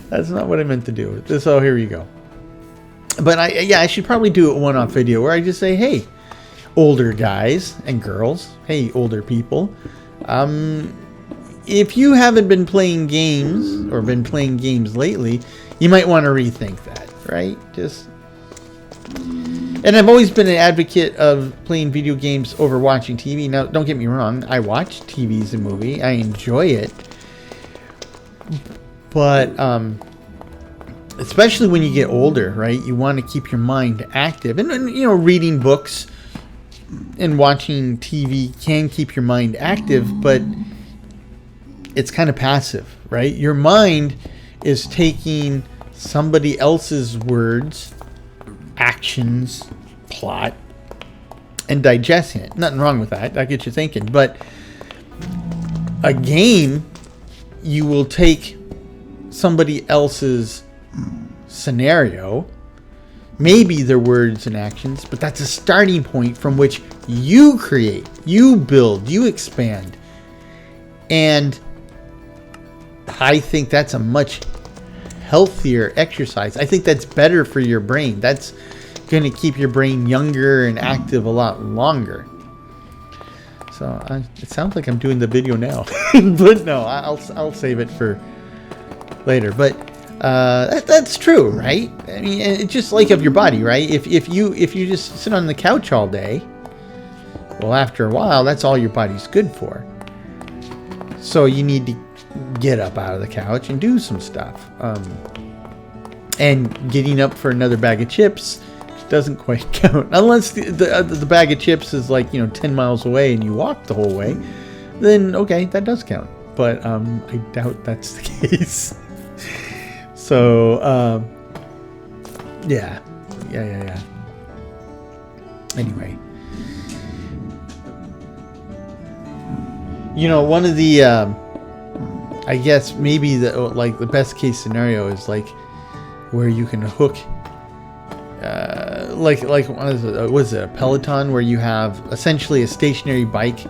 A: that's not what I meant to do. So here you go. But I should probably do a one-off video where I just say, hey, older guys and girls, hey, older people, if you haven't been playing games or been playing games lately, you might want to rethink that, right? And I've always been an advocate of playing video games over watching TV. Now, don't get me wrong, I watch TV as a movie. I enjoy it. But especially when you get older, right? You want to keep your mind active. And reading books and watching TV can keep your mind active, but it's kind of passive, right? Your mind is taking somebody else's words, actions, plot, and digesting it. Nothing wrong with that. That gets you thinking. But a game, you will take somebody else's scenario, maybe their words and actions, but that's a starting point from which you create, you build, you expand. And I think that's a much healthier exercise. I think that's better for your brain. That's going to keep your brain younger and active a lot longer. So it sounds like I'm doing the video now, but no, I'll save it for later. But that's true, right? I mean, it's just like of your body, right? If you just sit on the couch all day, well, after a while, that's all your body's good for. So you need to get up out of the couch and do some stuff. And getting up for another bag of chips doesn't quite count. Unless the bag of chips is like, 10 miles away and you walk the whole way, then okay, that does count. But I doubt that's the case. So, yeah. Anyway. One of the, I guess maybe the best case scenario is like where you can hook, like what is it, a Peloton, where you have essentially a stationary bike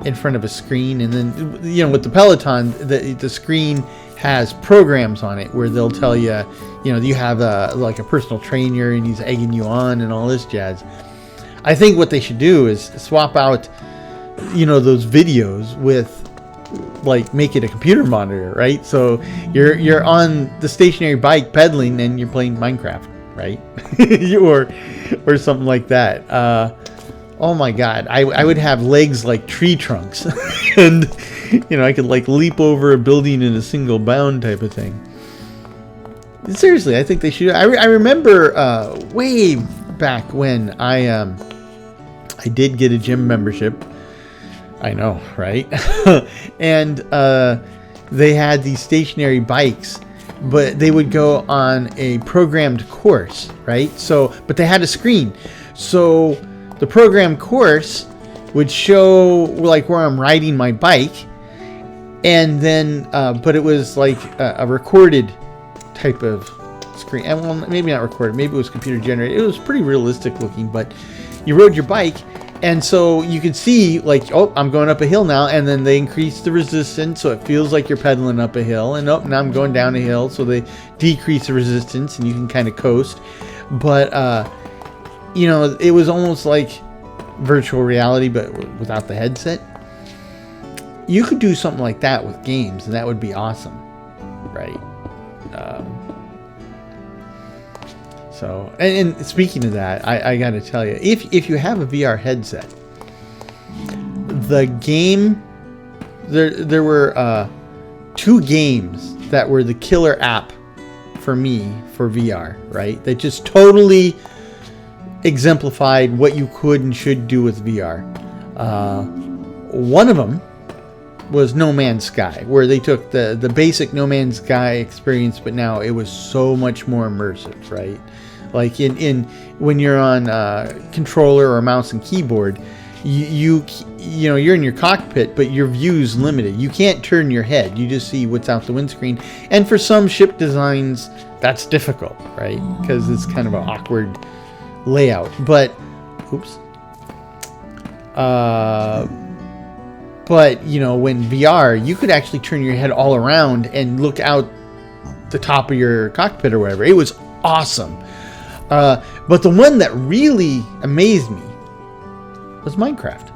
A: in front of a screen, and then with the Peloton, the screen has programs on it where they'll tell you, you have a personal trainer and he's egging you on and all this jazz. I think what they should do is swap out, those videos with, like, make it a computer monitor, right? So you're on the stationary bike pedaling and you're playing Minecraft, right? or something like that. Oh my God, I would have legs like tree trunks, and I could like leap over a building in a single bound type of thing. Seriously, I think they should. I remember way back when I did get a gym membership. I know, right? And they had these stationary bikes, but they would go on a programmed course, right? So, but they had a screen. So the programmed course would show like where I'm riding my bike, and then, but it was like a recorded type of screen. And well, maybe not recorded, maybe it was computer generated. It was pretty realistic looking, but you rode your bike. And so you could see, like, oh, I'm going up a hill now, and then they increase the resistance, so it feels like you're pedaling up a hill. And oh, now I'm going down a hill, so they decrease the resistance, and you can kind of coast. But, it was almost like virtual reality, but without the headset. You could do something like that with games, and that would be awesome, right? So, and speaking of that, I got to tell you, if you have a VR headset, the game, there were 2 games that were the killer app for me for VR, right? That just totally exemplified what you could and should do with VR. One of them was No Man's Sky, where they took the basic No Man's Sky experience, but now it was so much more immersive, right? Like when you're on controller or mouse and keyboard, you're in your cockpit, but your view's limited. You can't turn your head. You just see what's out the windscreen. And for some ship designs, that's difficult, right? Because it's kind of an awkward layout. But, oops. But, when VR, you could actually turn your head all around and look out the top of your cockpit or whatever. It was awesome. But the one that really amazed me was Minecraft.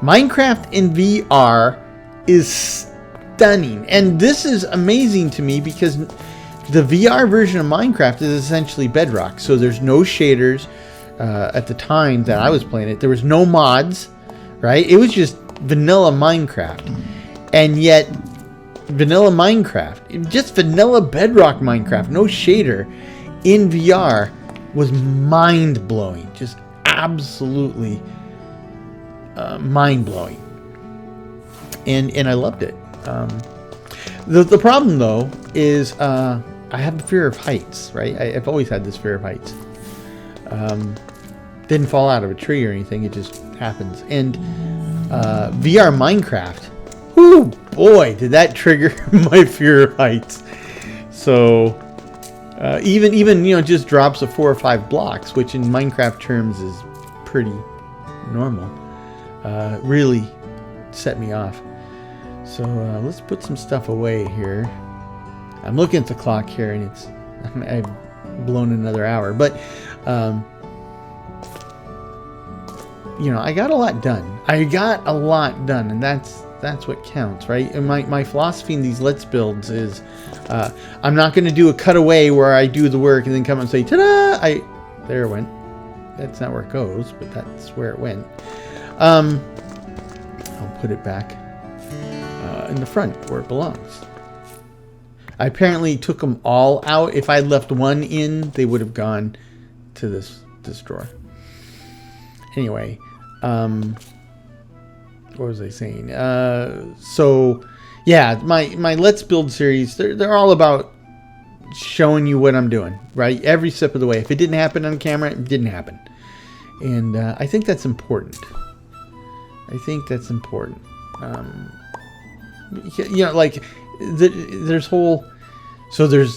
A: Minecraft in VR is stunning. And this is amazing to me because the VR version of Minecraft is essentially Bedrock. So there's no shaders. At the time that I was playing it, there was no mods, right? It was just vanilla Minecraft. And yet, vanilla Minecraft, just vanilla Bedrock Minecraft, no shader, in VR was mind-blowing. Just absolutely mind-blowing. And I loved it. The problem, though, is I have the fear of heights, right? I've always had this fear of heights. Didn't fall out of a tree or anything. It just happens. And VR Minecraft, whoo, boy, did that trigger my fear of heights. So even just drops of 4 or 5 blocks, which in Minecraft terms is pretty normal, really set me off. So let's put some stuff away here. I'm looking at the clock here, and I've blown another hour, but I got a lot done. And that's what counts, right? And my philosophy in these Let's Builds is I'm not going to do a cutaway where I do the work and then come and say, ta-da! There it went. That's not where it goes, but that's where it went. I'll put it back in the front where it belongs. I apparently took them all out. If I left one in, they would have gone to this this drawer. Anyway, what was I saying? So yeah, my Let's Build series, they're all about showing you what I'm doing, right? Every step of the way. If it didn't happen on camera, it didn't happen. And I think that's important. You know, like there's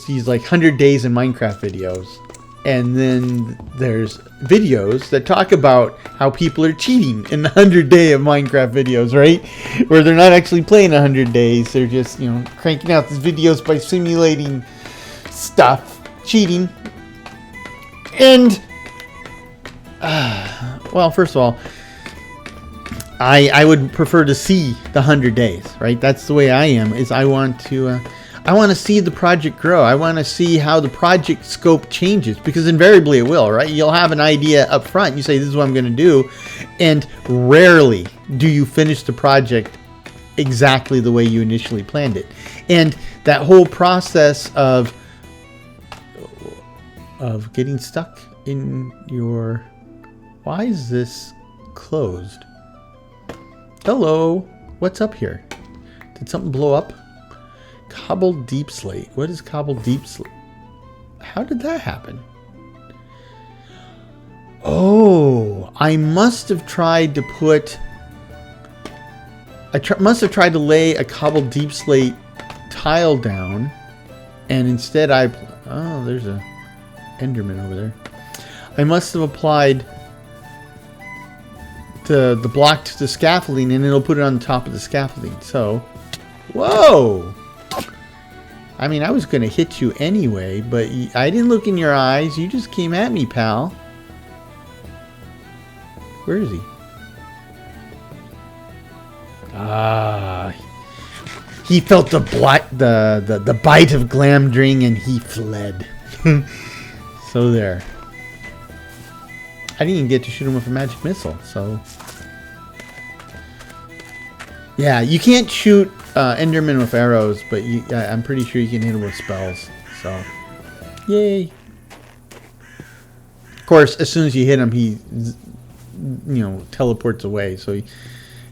A: these like 100 days in Minecraft videos, and then there's videos that talk about how people are cheating in the 100-day of Minecraft videos, right? Where they're not actually playing 100 days, they're just, you know, cranking out these videos by simulating stuff, cheating. And well, first of all, I would prefer to see the 100 days, right? That's the way I am. Is I want to see the project grow. I want to see how the project scope changes, because invariably it will, right? You'll have an idea up front. You say, this is what I'm going to do. And rarely do you finish the project exactly the way you initially planned it. And that whole process of getting stuck in your... Why is this closed? Hello, what's up here? Did something blow up? Cobbled deepslate. What is cobbled deepslate? How did that happen? Oh, I must have tried to put... must have tried to lay a cobbled deepslate tile down, and instead oh, there's a Enderman over there. I must have applied the block to the scaffolding, and it'll put it on the top of the scaffolding. So, whoa! I mean, I was going to hit you anyway, but I didn't look in your eyes. You just came at me, pal. Where is he? Ah, he felt the bite of Glamdring, and he fled. So there. I didn't even get to shoot him with a magic missile, so... Yeah, you can't shoot Enderman with arrows, but I'm pretty sure you can hit him with spells, so... Yay! Of course, as soon as you hit him, he, you know, teleports away, so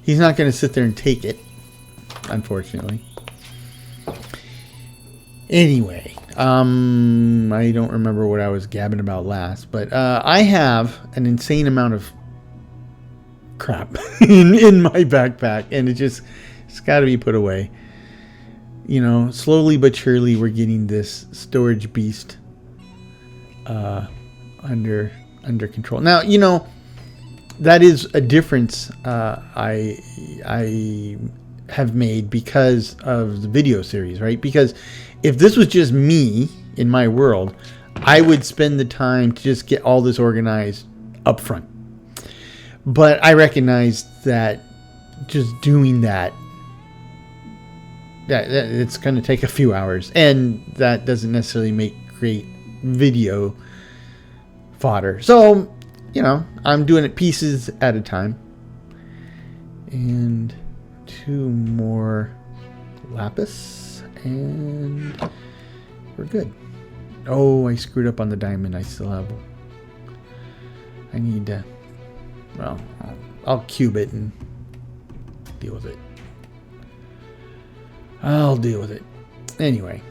A: he's not going to sit there and take it, unfortunately. Anyway... I don't remember what I was gabbing about last, but I have an insane amount of crap in my backpack, and it's got to be put away. You know, slowly but surely we're getting this storage beast under control. Now, you know, that is a difference I have made because of the video series, right? Because if this was just me in my world, I would spend the time to just get all this organized up front. But I recognize that just doing that it's going to take a few hours, and that doesn't necessarily make great video fodder. So, you know, I'm doing it pieces at a time. And 2 more lapis, and we're good. Oh, I screwed up on the diamond. I still have... I need to... Well, I'll cube it and deal with it. I'll deal with it. Anyway.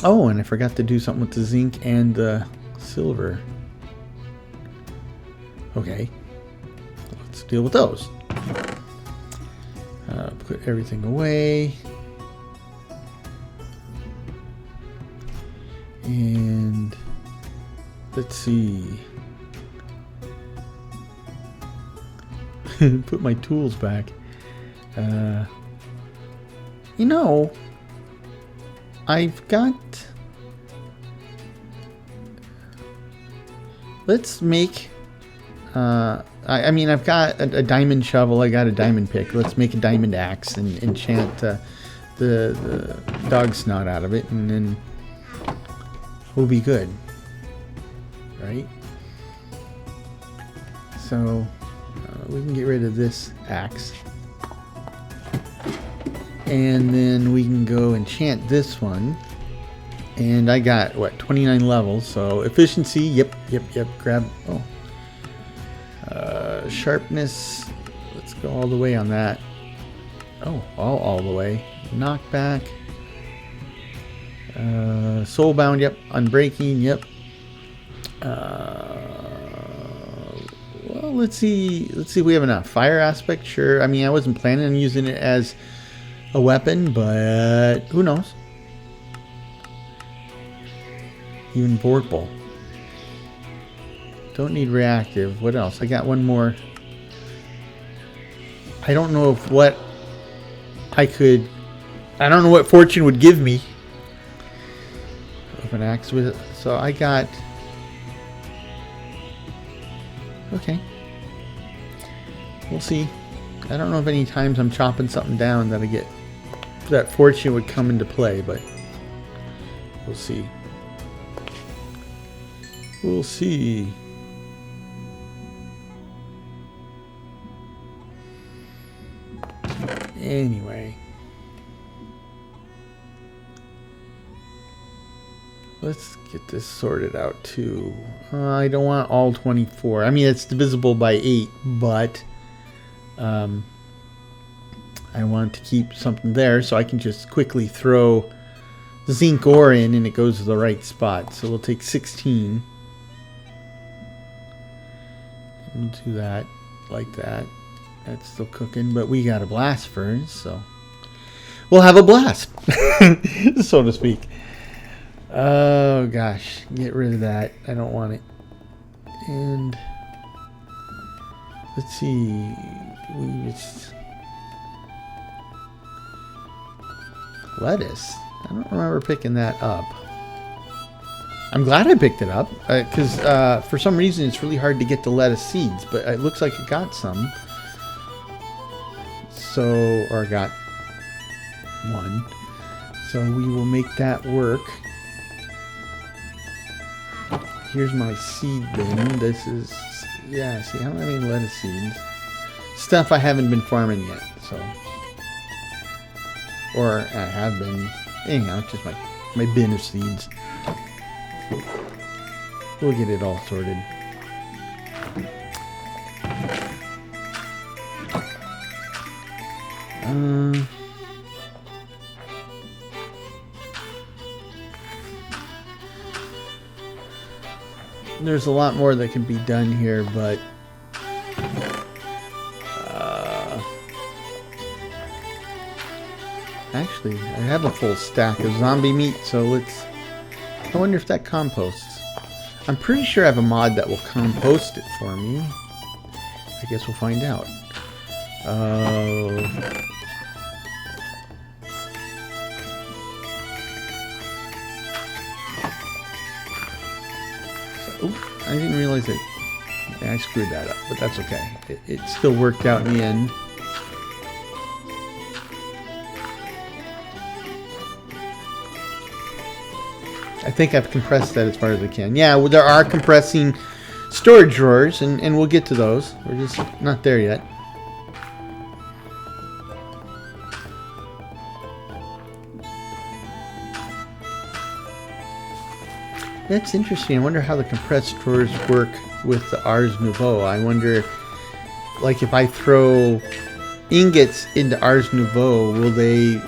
A: Oh, and I forgot to do something with the zinc and the silver. Okay. Let's deal with those. Put everything away. And let's see. Put my tools back. You know, I've got... Let's make... I mean, I've got a diamond shovel. I got a diamond pick. Let's make a diamond axe and enchant the dog snot out of it, and then we'll be good, right? So we can get rid of this axe, and then we can go enchant this one. And I got, what, 29 levels. So efficiency, yep. Grab, sharpness, let's go all the way on that. Oh, all the way. Knockback. Soulbound, yep. Unbreaking, yep. Well, let's see if we have enough. Fire aspect, sure. I mean, I wasn't planning on using it as a weapon, but who knows? Even vorpal. Don't need reactive. What else? I got one more. I don't know if what I could... I don't know what fortune would give me of an axe with it. So I got... Okay. We'll see. I don't know if any times I'm chopping something down that I get... that fortune would come into play, but... we'll see. We'll see. Anyway, let's get this sorted out too. I don't want all 24. I mean, it's divisible by 8, but I want to keep something there so I can just quickly throw zinc ore in and it goes to the right spot. So we'll take 16. We'll do that like that. That's still cooking, but we got a blast furnace, so we'll have a blast, so to speak. Oh gosh, get rid of that. I don't want it. And let's see, we just lettuce. I don't remember picking that up. I'm glad I picked it up because for some reason it's really hard to get the lettuce seeds, but it looks like it got some. So, or I got one. So we will make that work. Here's my seed bin. This is, yeah, see, I don't have any lettuce seeds. Stuff I haven't been farming yet, so. Or I have been. Anyhow, it's just my bin of seeds. We'll get it all sorted. There's a lot more that can be done here, but actually, I have a full stack of zombie meat, so let's... I wonder if that composts. I'm pretty sure I have a mod that will compost it for me. I guess we'll find out. I didn't realize it. Yeah, I screwed that up, but that's okay. It still worked out in the end. I think I've compressed that as far as I can. Yeah, well, there are compressing storage drawers, and we'll get to those. We're just not there yet. That's interesting. I wonder how the compressed drawers work with the Ars Nouveau. I wonder, like, if I throw ingots into Ars Nouveau, will they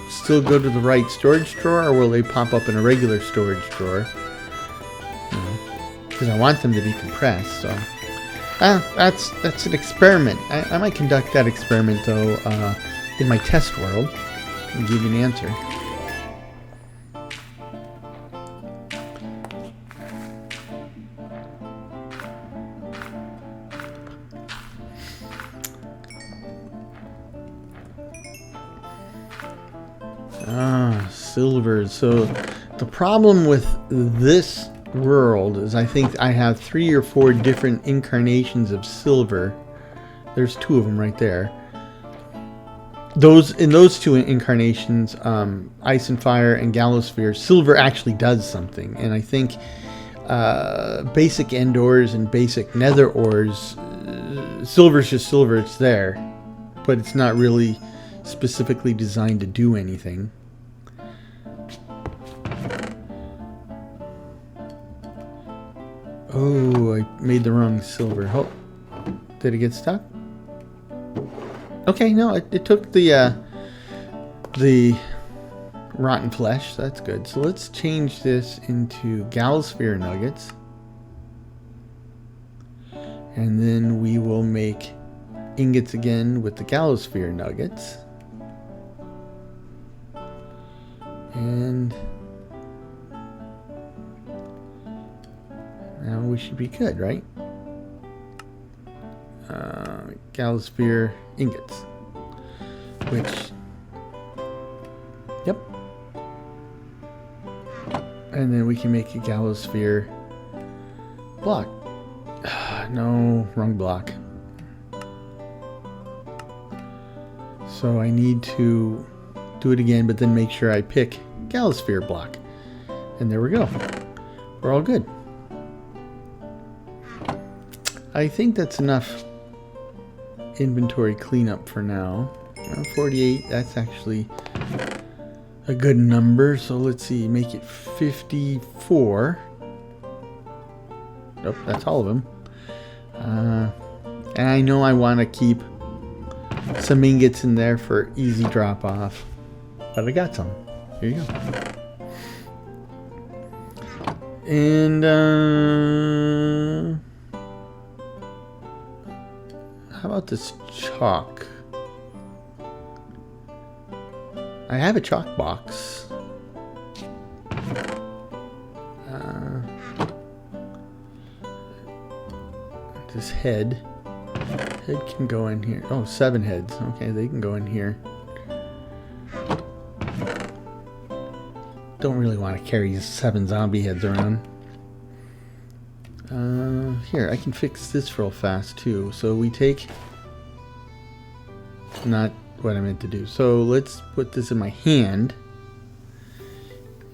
A: still go to the right storage drawer, or will they pop up in a regular storage drawer? Because I want them to be compressed. So that's an experiment. I might conduct that experiment though in my test world and give you an answer. Silver. So the problem with this world is I think I have 3 or 4 different incarnations of silver. There's 2 of them right there. In those 2 incarnations, Ice and Fire and Gallosphere, silver actually does something. And I think basic end ores and basic nether ores, silver's just silver, it's there. But it's not really specifically designed to do anything. Oh, I made the wrong silver. Oh, did it get stuck? Okay, no, it took the rotten flesh. That's good. So let's change this into gallosphere nuggets. And then we will make ingots again with the gallosphere nuggets. And now we should be good, right? Gallosphere ingots. Which, yep. And then we can make a gallosphere block. No, wrong block. So I need to do it again, but then make sure I pick gallosphere block. And there we go. We're all good. I think that's enough inventory cleanup for now. 48, that's actually a good number. So let's see, make it 54. Nope, that's all of them. And I know I want to keep some ingots in there for easy drop off, but I got some. Here you go. And how about this chalk? I have a chalk box. This head can go in here. Oh, 7 heads. Okay, they can go in here. Don't really want to carry 7 zombie heads around. Here, I can fix this real fast too. So we take... Not what I meant to do. So let's put this in my hand.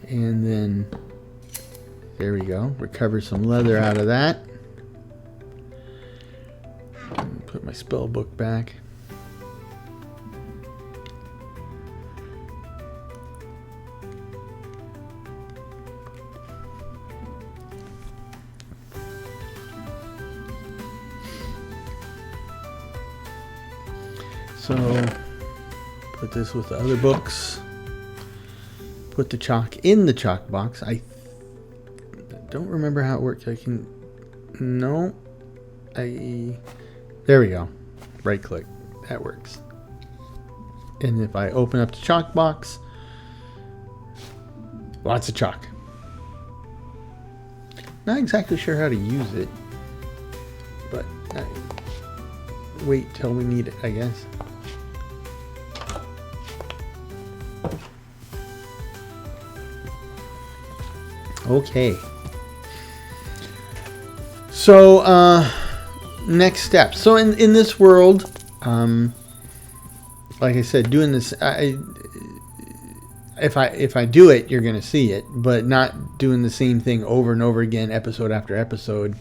A: And then... There we go. Recover some leather out of that. Put my spell book back. So put this with the other books. Put the chalk in the chalk box. I don't remember how it works. I can... No. There we go. Right click. That works. And if I open up the chalk box, lots of chalk. Not exactly sure how to use it, but wait till we need it, I guess. Okay. So, next step. So in this world, like I said, doing this, if I do it, you're gonna see it, but not doing the same thing over and over again, episode after episode,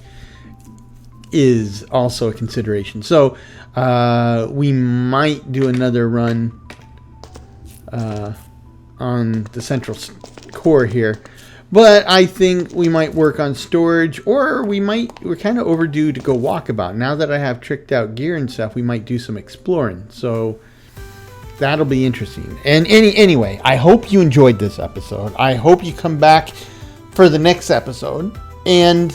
A: is also a consideration. So we might do another run on the central core here. But I think we might work on storage, or we're kind of overdue to go walkabout. Now that I have tricked out gear and stuff, we might do some exploring. So that'll be interesting. And anyway, I hope you enjoyed this episode. I hope you come back for the next episode. And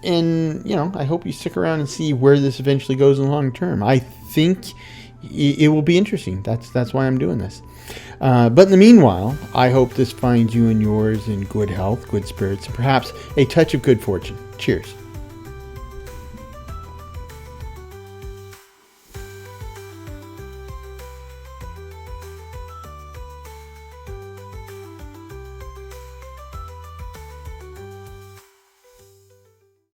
A: you know, I hope you stick around and see where this eventually goes in the long term. I think it will be interesting. That's why I'm doing this. But in the meanwhile, I hope this finds you and yours in good health, good spirits, and perhaps a touch of good fortune. Cheers.